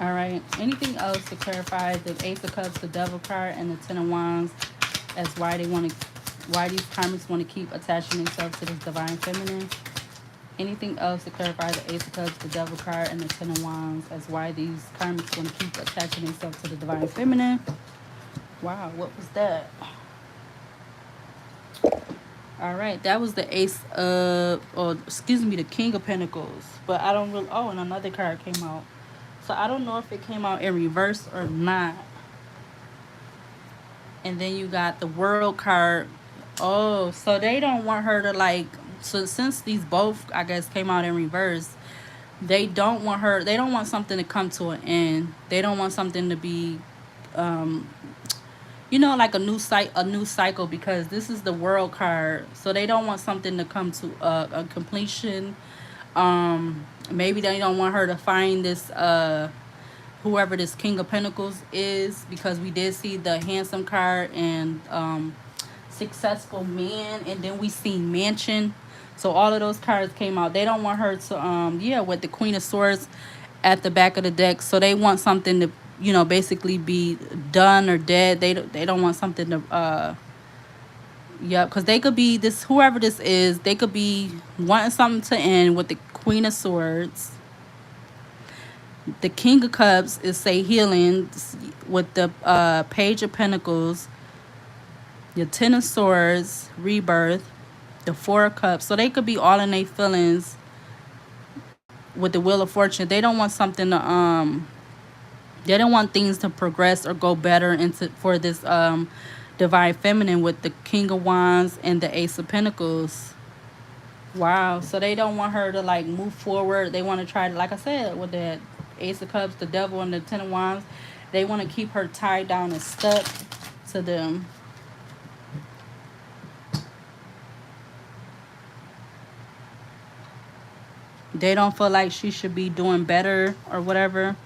All right. Anything else to clarify the Ace of Cups, the Devil card, and the Ten of Wands as why these karmics want to keep attaching themselves to this divine feminine? Anything else to clarify the Ace of Cups, the Devil card, and the Ten of Wands as why these karmics want to keep attaching themselves to the divine feminine? Wow, what was that? All right, that was the Ace of, or excuse me, the King of Pentacles. But I don't really. Oh, and another card came out. So I don't know if it came out in reverse or not. And then you got the World card. Oh, so they don't want her to like. So since these both, I guess, came out in reverse, they don't want her. They don't want something to come to an end. They don't want something to be, um, like a new cycle, because this is the World card. So they don't want something to come to a completion. Maybe they don't want her to find this whoever this King of Pentacles is, because we did see the handsome card and successful man, and then we see mansion. So all of those cards came out. They don't want her to with the Queen of Swords at the back of the deck. So they want something to basically be done or dead. They don't want something to because they could be this, whoever this is, they could be wanting something to end with the Queen of Swords. The King of Cups is say healing with the Page of Pentacles, the Ten of Swords, rebirth, the Four of Cups. So they could be all in their feelings with the Wheel of Fortune. They don't want something to they don't want things to progress or go better into for this divine feminine with the King of Wands and the Ace of Pentacles. Wow. So they don't want her to like move forward. They want to try to, like I said, with the Ace of Cups, the Devil, and the Ten of Wands, they want to keep her tied down and stuck to them. They don't feel like she should be doing better or whatever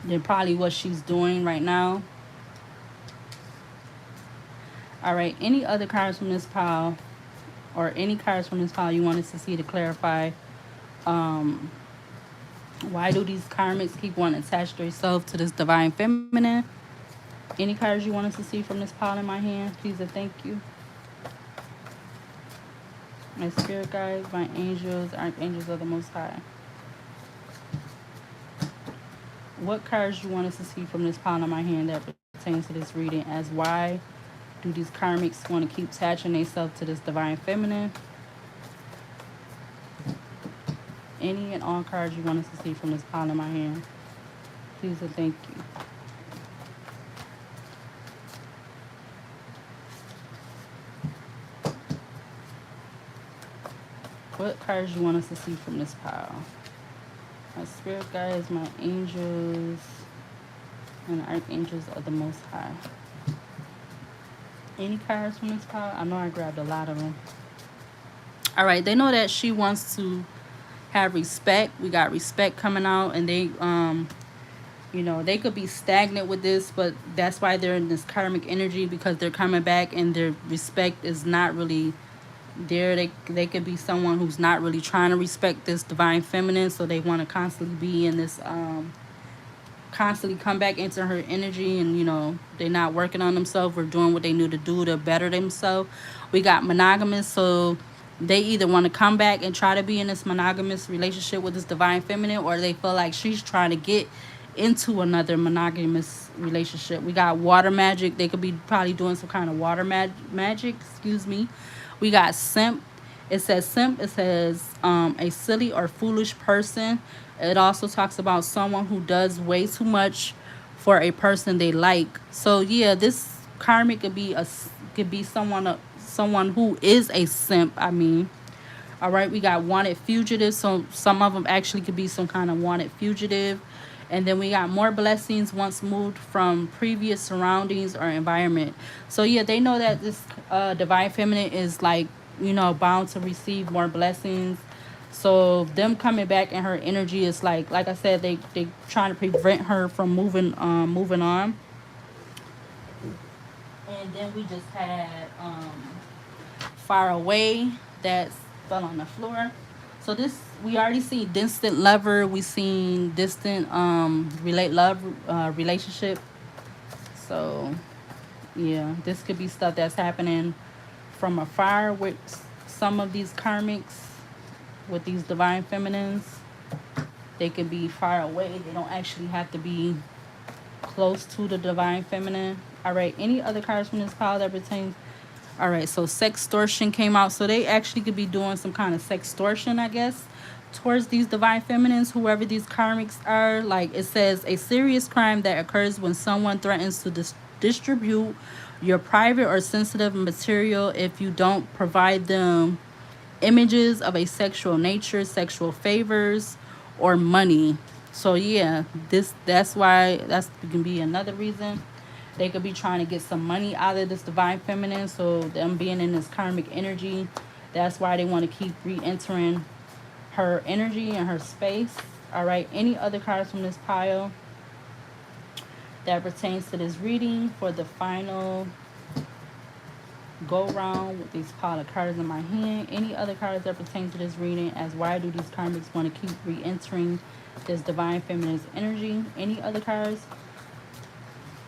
than probably what she's doing right now. All right. Any other cards from this pile, or any cards from this pile you wanted to see to clarify? Why do these karmics keep wanting to attach themselves to this divine feminine? Any cards you want us to see from this pile in my hand? Please and thank you. My spirit guides, my angels, archangels of the Most High. What cards you want us to see from this pile in my hand that pertains to this reading, as why do these karmics want to keep attaching themselves to this divine feminine? Any and all cards you want us to see from this pile in my hand, please and thank you. What cards you want us to see from this pile? My spirit guides, my angels, and the archangels of the Most High. Any cards from this pile? I know I grabbed a lot of them. All right, they know that she wants to have respect. We got respect coming out, and they they could be stagnant with this, but that's why they're in this karmic energy, because they're coming back and their respect is not really there. They could be someone who's not really trying to respect this divine feminine, so they want to constantly be in this constantly come back into her energy, and they're not working on themselves or doing what they need to do to better themselves. We got monogamous, so they either want to come back and try to be in this monogamous relationship with this divine feminine, or they feel like she's trying to get into another monogamous relationship. We got water magic. They could be probably doing some kind of water magic, excuse me. We got simp. It says simp. It says a silly or foolish person. It also talks about someone who does way too much for a person they like. So yeah, this karmic could be someone who is a simp. I mean, all right. We got wanted fugitive. So some of them actually could be some kind of wanted fugitive. And then we got more blessings once moved from previous surroundings or environment. So yeah, they know that this divine feminine is like, bound to receive more blessings. So them coming back in her energy is like I said, they trying to prevent her from moving on. And then we just had far away that fell on the floor. So this we already see distant lover. We seen distant relationship. So yeah, this could be stuff that's happening from afar with some of these karmics, with these divine feminines. They could be far away. They don't actually have to be close to the divine feminine. All right. Any other cards from this pile that pertains? All right. So sextortion came out. So they actually could be doing some kind of sextortion, I guess, towards these divine feminines, whoever these karmics are. Like it says, a serious crime that occurs when someone threatens to distribute your private or sensitive material if you don't provide them images of a sexual nature, sexual favors, or money. So yeah, that's why that's can be another reason they could be trying to get some money out of this divine feminine. So them being in this karmic energy, that's why they want to keep re-entering her energy and her space. All right. Any other cards from this pile that pertains to this reading for the final go round with these pile of cards in my hand? Any other cards that pertain to this reading, as why do these karmics want to keep re-entering this divine feminine's energy? Any other cards?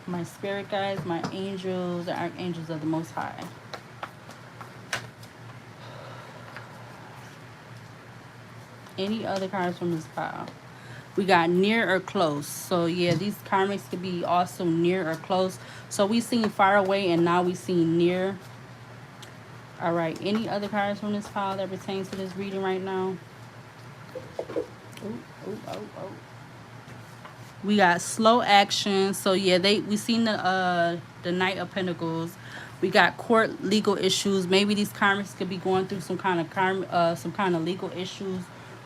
My spirit guides, my angels, the archangels of the Most High. Any other cards from this pile? We got near or close. So yeah, these karmics could be also near or close. So we seen far away and now we seen near. All right. Any other cards from this pile that pertains to this reading right now? Ooh, ooh, oh, oh. We got slow action. So yeah, we seen the Knight of Pentacles. We got court legal issues. Maybe these karmics could be going through some kind of legal issues,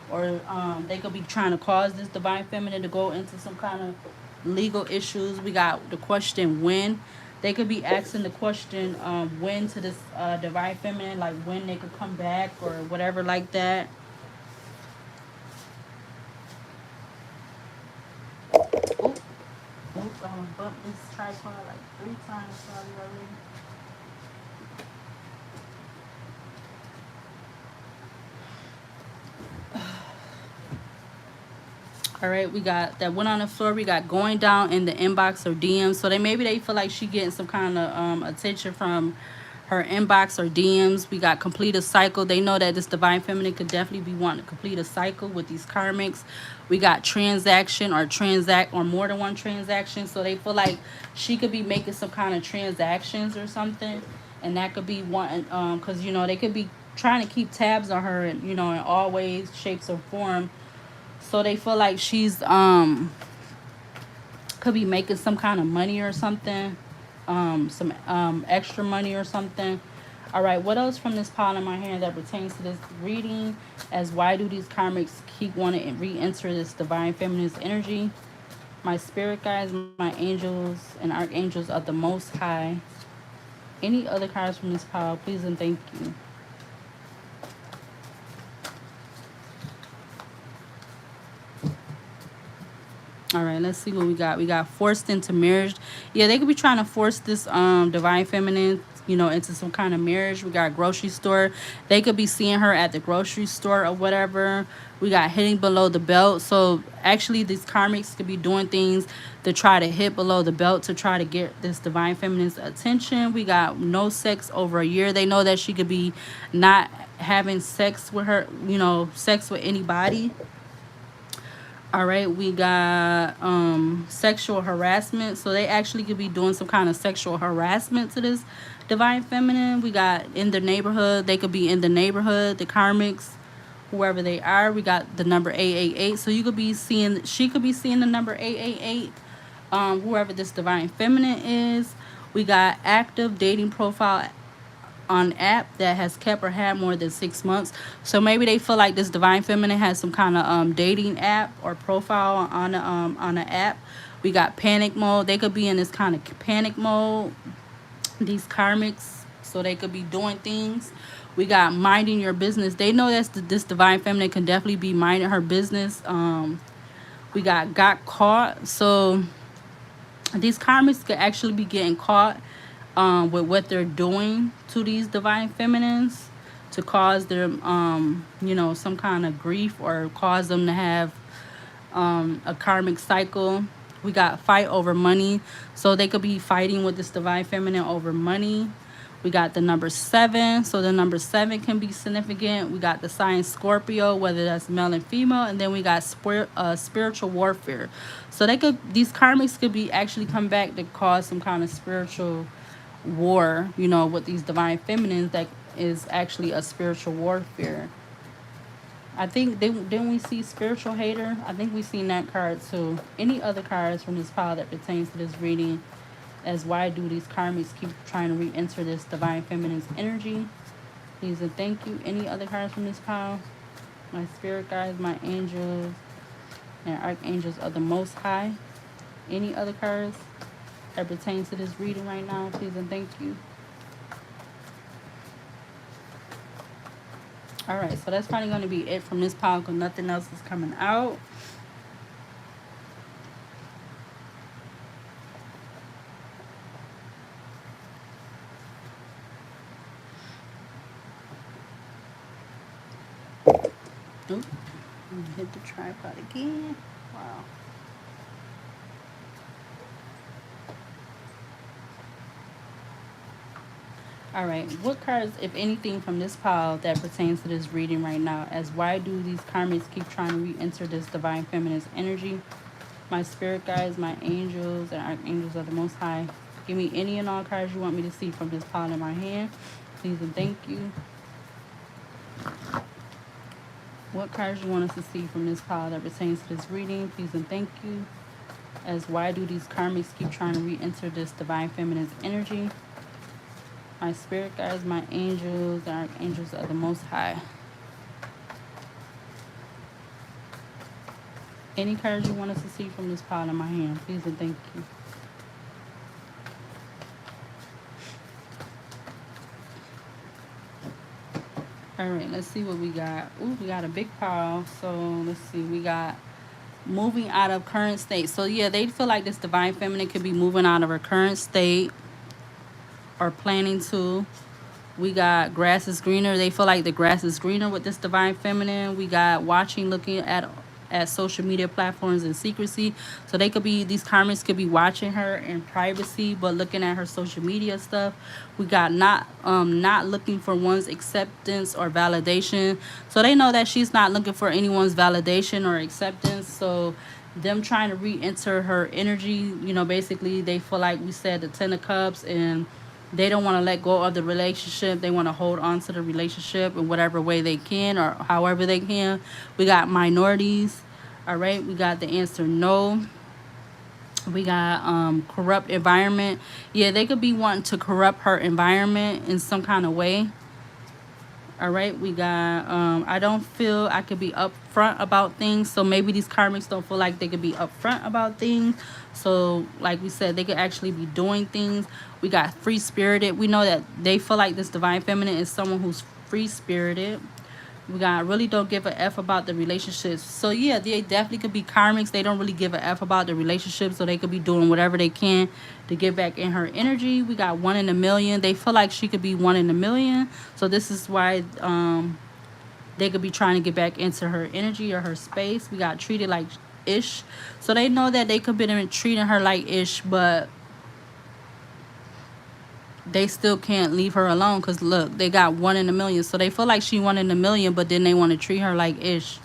or they could be trying to cause this divine feminine to go into some kind of legal issues. We got the question when. They could be asking the question when to this divine feminine, like when they could come back or whatever like that. Oh, I bumped this tripod like 3 times already. All right, we got that one on the floor. We got going down in the inbox or DMs. So they feel like she getting some kind of attention from her inbox or DMs. We got complete a cycle. They know that this divine feminine could definitely be wanting to complete a cycle with these karmics. We got transaction or transact or more than one transaction. So they feel like she could be making some kind of transactions or something, and that could be one because they could be trying to keep tabs on her, in all ways, shapes, or form. So they feel like she's could be making some kind of money or something, some extra money or something. All right, what else from this pile in my hand that pertains to this reading? As why do these karmics keep wanting to re-enter this divine feminine's energy? My spirit guides, my angels and archangels of the Most High. Any other cards from this pile, please and thank you. All right, let's see what we got. We got forced into marriage. Yeah, they could be trying to force this divine feminine, into some kind of marriage. We got grocery store. They could be seeing her at the grocery store or whatever. We got hitting below the belt. So actually, these karmics could be doing things to try to hit below the belt to try to get this divine feminine's attention. We got no sex over a year. They know that she could be not having sex with her, sex with anybody. All right, we got sexual harassment. So they actually could be doing some kind of sexual harassment to this divine feminine. We got in the neighborhood. They could be in the neighborhood, the karmics, whoever they are. We got the number 888. So she could be seeing the number 888, whoever this divine feminine is. We got active dating profile on app that has kept or had more than 6 months. So maybe they feel like this divine feminine has some kind of dating app or profile on an app. We got panic mode. They could be in this kind of panic mode, these karmics. So they could be doing things We got minding your business. They know that this divine feminine can definitely be minding her business. We got caught. So these karmics could actually be getting caught with what they're doing to these divine feminines to cause them, you know, some kind of grief or cause them to have a karmic cycle. We got fight over money. So they could be fighting with this divine feminine over money. We got the number 7. So the number 7 can be significant. We got the sign Scorpio, whether that's male and female. And then we got spiritual warfare. So these karmics could be actually come back to cause some kind of spiritual war, you know, with these divine feminines that is actually a spiritual warfare. I think didn't we see spiritual hater? I think we seen that card too. Any other cards from this pile that pertains to this reading, as why do these karmics keep trying to re-enter this divine feminine's energy? Please and thank you. Any other cards from this pile? My spirit guides, my angels, and archangels of the Most High. Any other cards that pertains to this reading right now? Please and thank you. Alright, so that's probably going to be it from this pile because nothing else is coming out. Oop, I'm gonna hit the tripod again. Wow. Alright, what cards, if anything, from this pile that pertains to this reading right now, as why do these karmics keep trying to re-enter this divine feminine's energy? My spirit guides, my angels, and archangels of the Most High. Give me any and all cards you want me to see from this pile in my hand. Please and thank you. What cards you want us to see from this pile that pertains to this reading? Please and thank you. As why do these karmics keep trying to re-enter this divine feminine's energy? My spirit guides, my angels, and archangels of the Most High. Any cards you want us to see from this pile in my hand, please and thank you. Alright, let's see what we got. Ooh, we got a big pile. So let's see, we got moving out of current state. So yeah, they feel like this divine feminine could be moving out of her current state or planning to. We got grass is greener. They feel like the grass is greener with this divine feminine. We got watching, looking at social media platforms in secrecy. So they could be, these karmics could be watching her in privacy but looking at her social media stuff. We got not looking for one's acceptance or validation. So they know that she's not looking for anyone's validation or acceptance. So them trying to re-enter her energy, you know, basically they feel like we said the 10 of cups, and they don't want to let go of the relationship. They want to hold on to the relationship in whatever way they can or however they can. We got minorities. All right. We got the answer no. We got corrupt environment. Yeah, they could be wanting to corrupt her environment in some kind of way. All right, we got I don't feel I could be upfront about things. So maybe these karmics don't feel like they could be upfront about things. So like we said, they could actually be doing things. We got free spirited. We know that they feel like this divine feminine is someone who's free spirited. We got really don't give a F about the relationships. So yeah, they definitely could be karmics. They don't really give a F about the relationship. So they could be doing whatever they can to get back in her energy. We got 1 in a million. They feel like she could be 1 in a million. So this is why they could be trying to get back into her energy or her space. We got treated like ish. So they know that they could be treating her like ish, but they still can't leave her alone because look, they got 1 in a million. So they feel like she 1 in a million, but then they want to treat her like ish.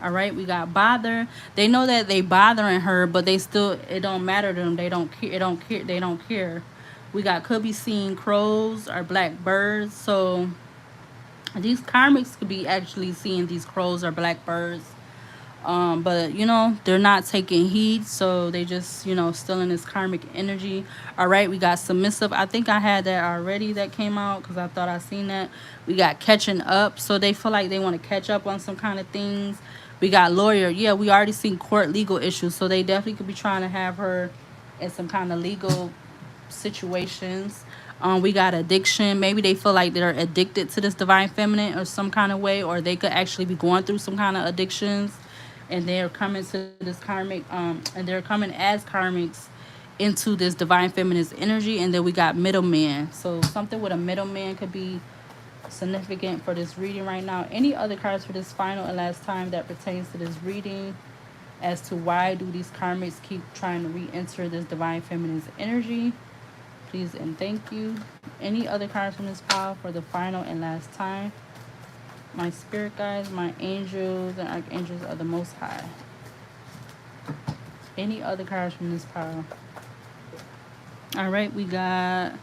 All right, we got bother. They know that they bothering her, but they still, it don't matter to them. They don't care. They don't care. We got could be seeing crows or black birds. So these karmics could be actually seeing these crows or black birds. But you know, they're not taking heed, so they just, you know, still in this karmic energy. All right, we got submissive. I think I had that already that came out because I thought I seen that. We got catching up, so they feel like they want to catch up on some kind of things. We got lawyer. Yeah, we already seen court legal issues, so they definitely could be trying to have her in some kind of legal situations. We got addiction. Maybe they feel like they're addicted to this divine feminine or some kind of way, or they could actually be going through some kind of addictions, and they're coming to this karmic, and they're coming as karmics into this divine feminine's energy. And then we got middleman. So something with a middleman could be significant for this reading right now. Any other cards for this final and last time that pertains to this reading, as to why do these karmics keep trying to re-enter this divine feminine's energy? Please and thank you. Any other cards from this pile for the final and last time? My spirit guides, my angels and archangels are the most high. Any other cards from this pile? All right, we got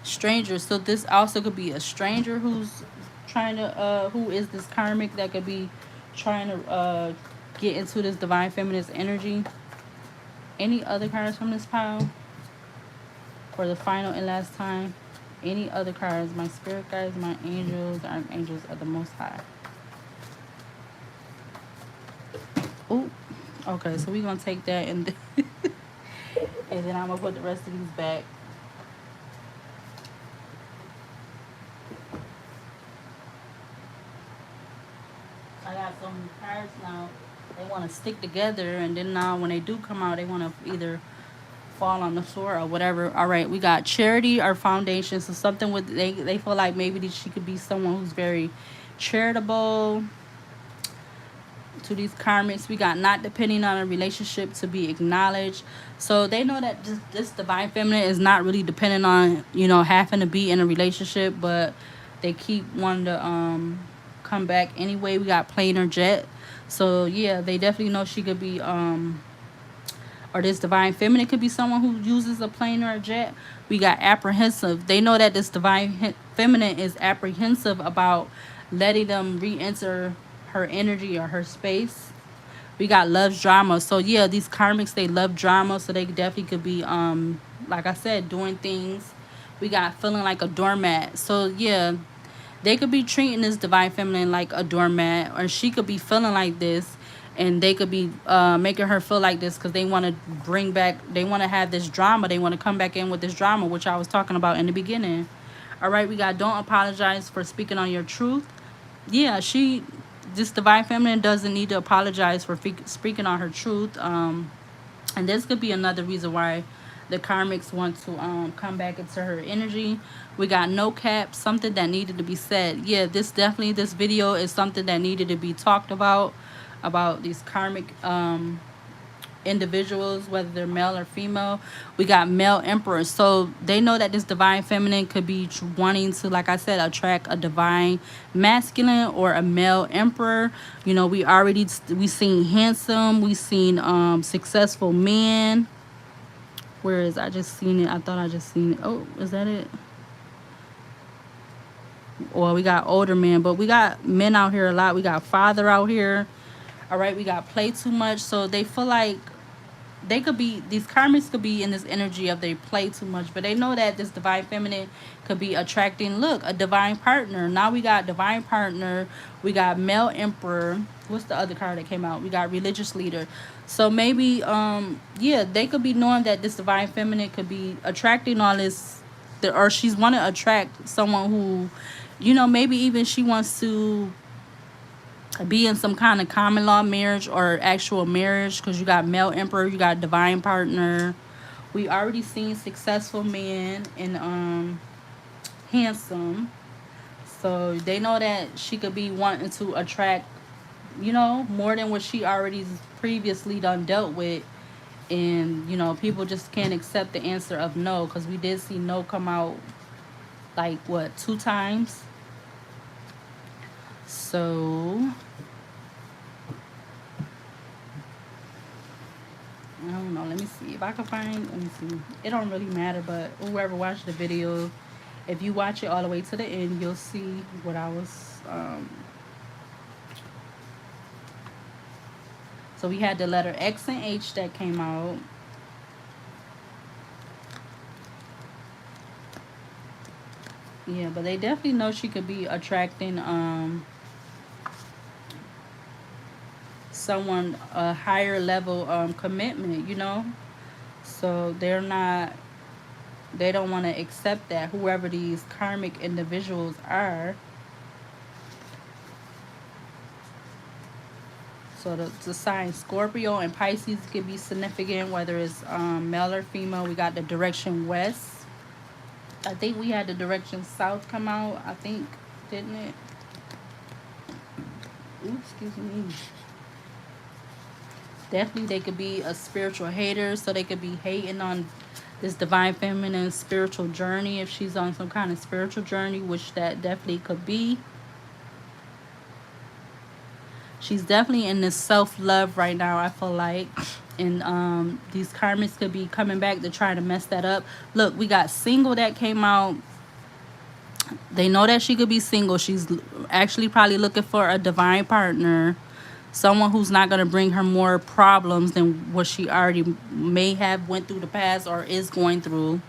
stranger. So this also could be a stranger who's trying to who is this karmic that could be trying to get into this divine feminine's energy. Any other cards from this pile for the final and last time? Any other cards? My spirit guides, my angels, archangels are the most high. Oh, okay, so we're gonna take that and and then I'm gonna put the rest of these back. I got some cards now. They want to stick together, and then now when they do come out, they want to either fall on the floor or whatever. All right, we got charity or foundation. So something with they feel like maybe she could be someone who's very charitable to these karmics. We got not depending on a relationship to be acknowledged. So they know that this divine feminine is not really dependent on, you know, having to be in a relationship, but they keep wanting to come back anyway. We got plane or jet. So yeah, they definitely know she could be or this divine feminine could be someone who uses a plane or a jet. We got apprehensive. They know that this divine feminine is apprehensive about letting them re-enter her energy or her space. We got loves drama. So yeah, these karmics, they love drama, so they definitely could be like I said, doing things. We got feeling like a doormat. So yeah, they could be treating this divine feminine like a doormat, or she could be feeling like this, and they could be making her feel like this because they want to bring back, they want to have this drama, they want to come back in with this drama, which I was talking about in the beginning. All right, we got don't apologize for speaking on your truth. Yeah, this divine feminine doesn't need to apologize for speaking on her truth. And this could be another reason why the karmics want to come back into her energy. We got no cap, something that needed to be said. Yeah, this video is something that needed to be talked about these karmic individuals, whether they're male or female. We got male emperor. So they know that this divine feminine could be wanting to, like I said, attract a divine masculine or a male emperor. You know, we seen handsome, we seen successful men. Where is, I just seen it, I thought I just seen it. Oh, is that it? Well, we got older men, but we got men out here a lot. We got father out here. All right, we got play too much. So they feel like they could be, these karmics could be in this energy of they play too much, but they know that this divine feminine could be attracting, look, a divine partner. Now we got divine partner, we got male emperor. What's the other card that came out? We got religious leader. So maybe yeah, they could be knowing that this divine feminine could be attracting all this, or she's want to attract someone who, you know, maybe even she wants to be in some kind of common law marriage or actual marriage, because you got male emperor, you got divine partner. We already seen successful men and handsome. So they know that she could be wanting to attract, you know, more than what she already previously done dealt with. And you know, people just can't accept the answer of no, because we did see no come out like what, 2 times. So I don't know, let me see if I can find, let me see, it don't really matter, but whoever watched the video, if you watch it all the way to the end, you'll see what I was so we had the letter X and H that came out. Yeah, but they definitely know she could be attracting someone a higher level commitment, you know. So they're not, They don't want to accept that, whoever these karmic individuals are. So the sign Scorpio and Pisces can be significant, whether it's male or female. We got the direction west. I think we had the direction south come out. I think, didn't it? Ooh, excuse me. Definitely, they could be a spiritual hater, so they could be hating on this divine feminine spiritual journey if she's on some kind of spiritual journey, which that definitely could be. She's definitely in this self-love right now, I feel like. And these karmics could be coming back to try to mess that up. Look, we got single that came out. They know that she could be single. She's actually probably looking for a divine partner, someone who's not going to bring her more problems than what she already may have went through the past or is going through.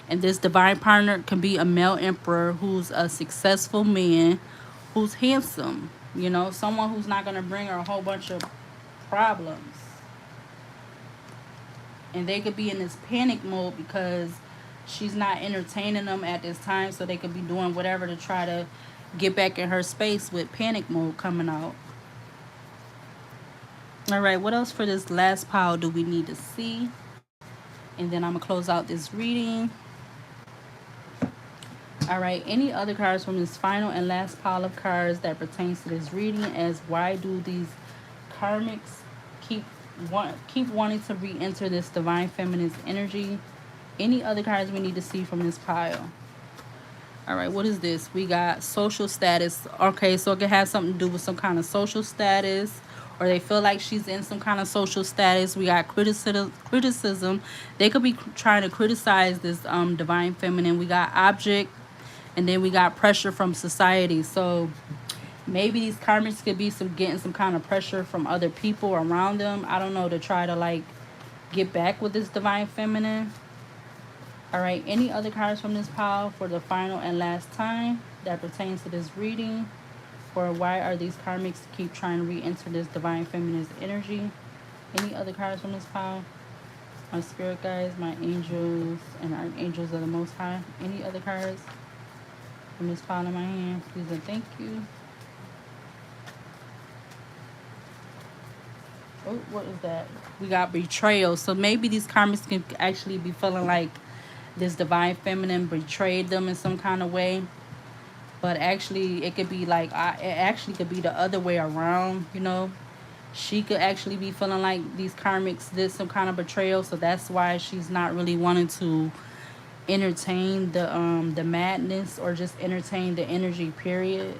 And this divine partner can be a male emperor who's a successful man, who's handsome, you know, someone who's not going to bring her a whole bunch of problems. And they could be in this panic mode because she's not entertaining them at this time, so they could be doing whatever to try to get back in her space with panic mode coming out. All right, what else for this last pile do we need to see? And then I'm going to close out this reading. All right, any other cards from this final and last pile of cards that pertains to this reading, as why do these karmics keep wanting to re-enter this divine feminine's energy? Any other cards we need to see from this pile? All right, what is this? We got social status. Okay, so it could have something to do with some kind of social status, or they feel like she's in some kind of social status. We got criticism. They could be trying to criticize this divine feminine. We got object, and then we got pressure from society. So maybe these karmics could be getting some kind of pressure from other people around them, I don't know, to try to like get back with this divine feminine. All right, any other cards from this pile for the final and last time that pertains to this reading? Or why are these karmics keep trying to re-enter this divine feminine's energy? Any other cards from this pile? My spirit guides, my angels, and archangels of the Most High. Any other cards from this pile in my hand? Please and thank you. Oh, what is that? We got betrayal. So maybe these karmics can actually be feeling like this divine feminine betrayed them in some kind of way. But actually, it could be like, it actually could be the other way around, you know. She could actually be feeling like these karmics did some kind of betrayal. So that's why she's not really wanting to entertain the madness or just entertain the energy, period.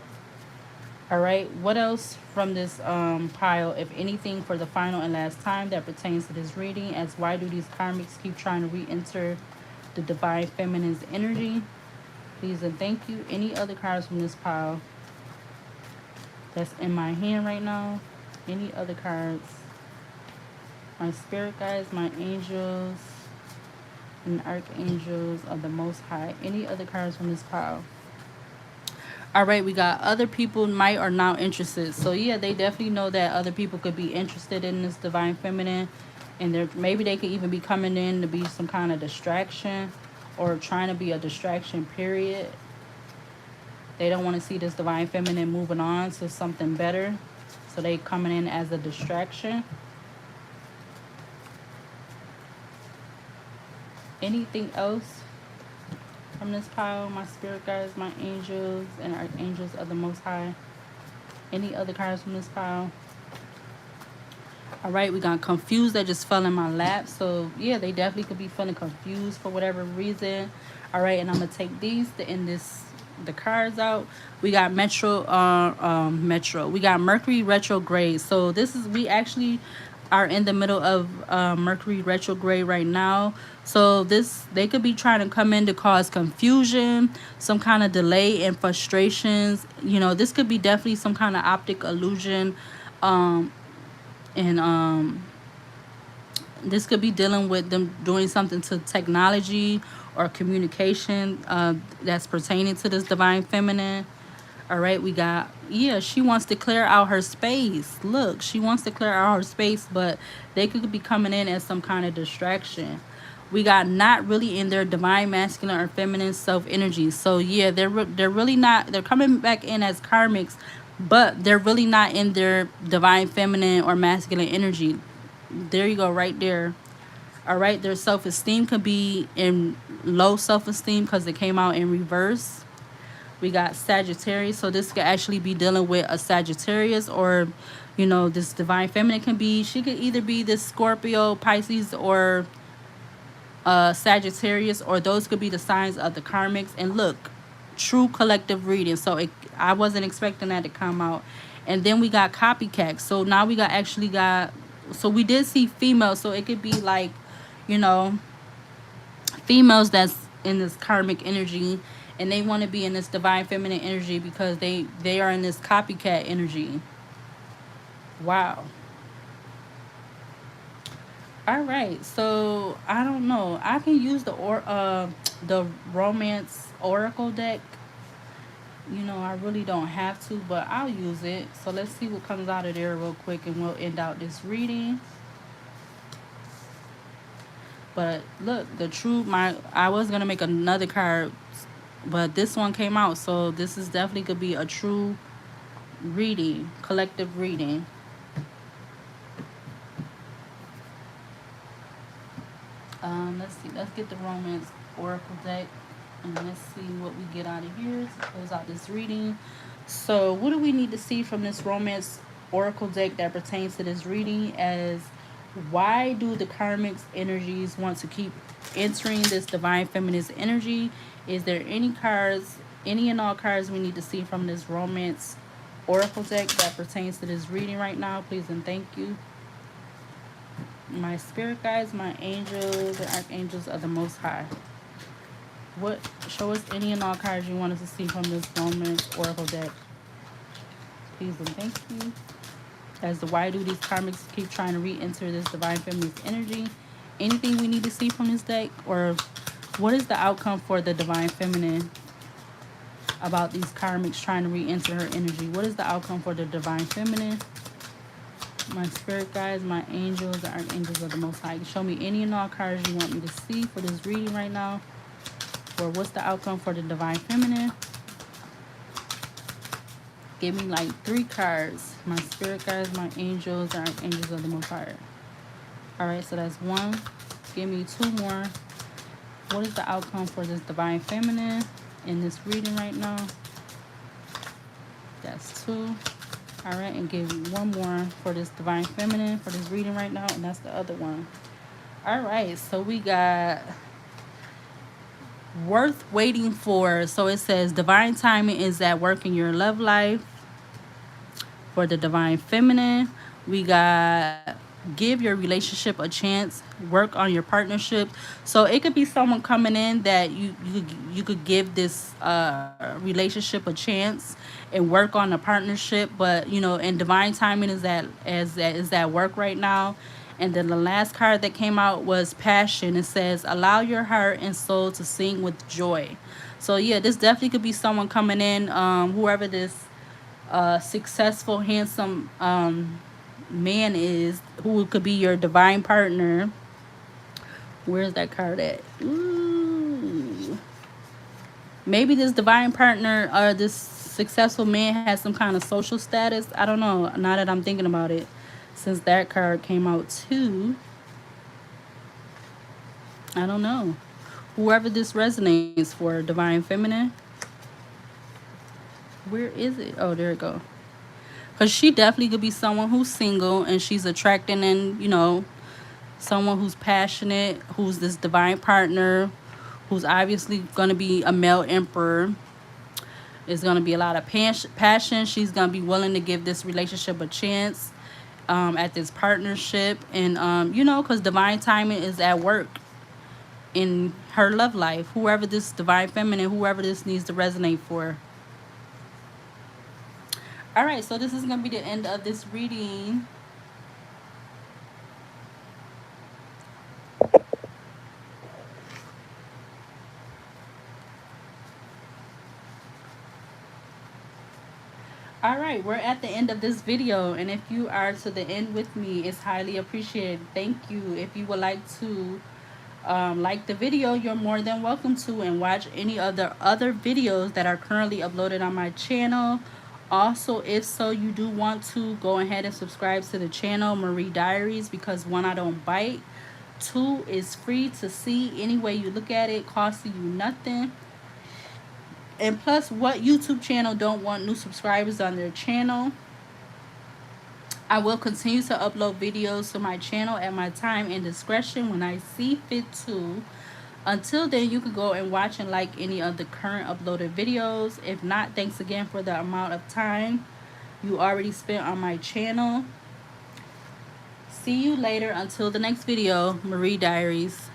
All right, what else from this pile, if anything, for the final and last time that pertains to this reading, as why do these karmics keep trying to re-enter the divine feminine's energy? Please and thank you. Any other cards from this pile that's in my hand right now? Any other cards? My spirit guides, my angels, and archangels of the Most High. Any other cards from this pile? All right, we got other people might or not interested. So yeah, they definitely know that other people could be interested in this divine feminine, and maybe they could even be coming in to be some kind of distraction, or trying to be a distraction, period. They don't want to see this divine feminine moving on to something better, so they coming in as a distraction. Anything else from this pile? My spirit guides, my angels, and archangels of the Most High. Any other cards from this pile? All right, we got confused that just fell in my lap. So yeah, they definitely could be feeling confused for whatever reason. All right, and I'm gonna take these to end the cards out. We got Metro. We got Mercury retrograde. So we actually are in the middle of Mercury retrograde right now. So they could be trying to come in to cause confusion, some kind of delay and frustrations. You know, this could be definitely some kind of optic illusion. And this could be dealing with them doing something to technology or communication that's pertaining to this divine feminine. All right, we got, she wants to clear out her space. Look, she wants to clear out her space, but they could be coming in as some kind of distraction. We got not really in their divine masculine or feminine self energy. So yeah, they're really not, they're coming back in as karmics, but they're really not in their divine feminine or masculine energy. There you go, right there. All right, their self-esteem could be in low self-esteem because it came out in reverse. We got Sagittarius, so this could actually be dealing with a Sagittarius, or this divine feminine can be, she could either be this Scorpio, Pisces, or Sagittarius, or those could be the signs of the karmics. And look, true collective reading. So I wasn't expecting that to come out. And then we got copycats. So now we got actually got, so we did see females. So it could be like, you know, females that's in this karmic energy, and they want to be in this divine feminine energy because they are in this copycat energy. Wow. All right, so I don't know. I can use the romance oracle deck. I really don't have to, but I'll use it. So let's see what comes out of there real quick, and we'll end out this reading. But look, the true I was gonna make another card, but this one came out, so this is definitely could be a true reading, collective reading. Let's see. Let's get the romance oracle deck, and let's see what we get out of here to close out this reading. So, what do we need to see from this romance oracle deck that pertains to this reading? As why do the karmic energies want to keep entering this divine feminist energy? Is there any cards, any and all cards we need to see from this romance oracle deck that pertains to this reading right now? Please and thank you. My spirit guides, my angels, and archangels of the Most High. What show us any and all cards you want us to see from this romance oracle deck? Please and thank you. As to why do these karmics keep trying to re-enter this divine feminist energy? Anything we need to see from this deck, or what is the outcome for the divine feminine about these karmics trying to re-enter her energy? What is the outcome for the divine feminine? My spirit guides, my angels, the archangels of the Most High. Show me any and all cards you want me to see for this reading right now. Or what's the outcome for the divine feminine? Give me like 3 cards. My spirit guides, my angels, the archangels of the Most High. Alright, so that's 1. Give me 2 more. What is the outcome for this divine feminine in this reading right now? That's 2. All right, and give 1 more for this divine feminine for this reading right now, and that's the other one. All right, so we got worth waiting for. So it says divine timing is at work in your love life. For the divine feminine, we got give your relationship a chance, work on your partnership. So it could be someone coming in that you could give this relationship a chance and work on a partnership, but and divine timing is at work right now. And then the last card that came out was passion. It says allow your heart and soul to sing with joy. So yeah, this definitely could be someone coming in, whoever this successful handsome man is, who could be your divine partner. Where's that card at? Ooh. Maybe this divine partner or this successful man has some kind of social status. I don't know, now that I'm thinking about it, since that card came out too. I don't know. Whoever this resonates for, divine feminine. Where is it? Oh, there it go. Because she definitely could be someone who's single and she's attracting and, someone who's passionate, who's this divine partner, who's obviously going to be a male emperor. There's going to be a lot of passion. She's going to be willing to give this relationship a chance at this partnership. And, because divine timing is at work in her love life. Whoever this divine feminine, whoever this needs to resonate for. All right, so this is going to be the end of this reading. All right, we're at the end of this video, and if you are to the end with me, it's highly appreciated. Thank you. If you would like to like the video, you're more than welcome to, and watch any of the other videos that are currently uploaded on my channel. Also, if so, you do want to go ahead and subscribe to the channel Marie Diaries, because one, I don't bite, two, is free to see. Any way you look at it, costing you nothing. And plus, what YouTube channel don't want new subscribers on their channel? I will continue to upload videos to my channel at my time and discretion when I see fit to. Until then, you can go and watch and like any of the current uploaded videos. If not, thanks again for the amount of time you already spent on my channel. See you later. Until the next video, Marie Diaries.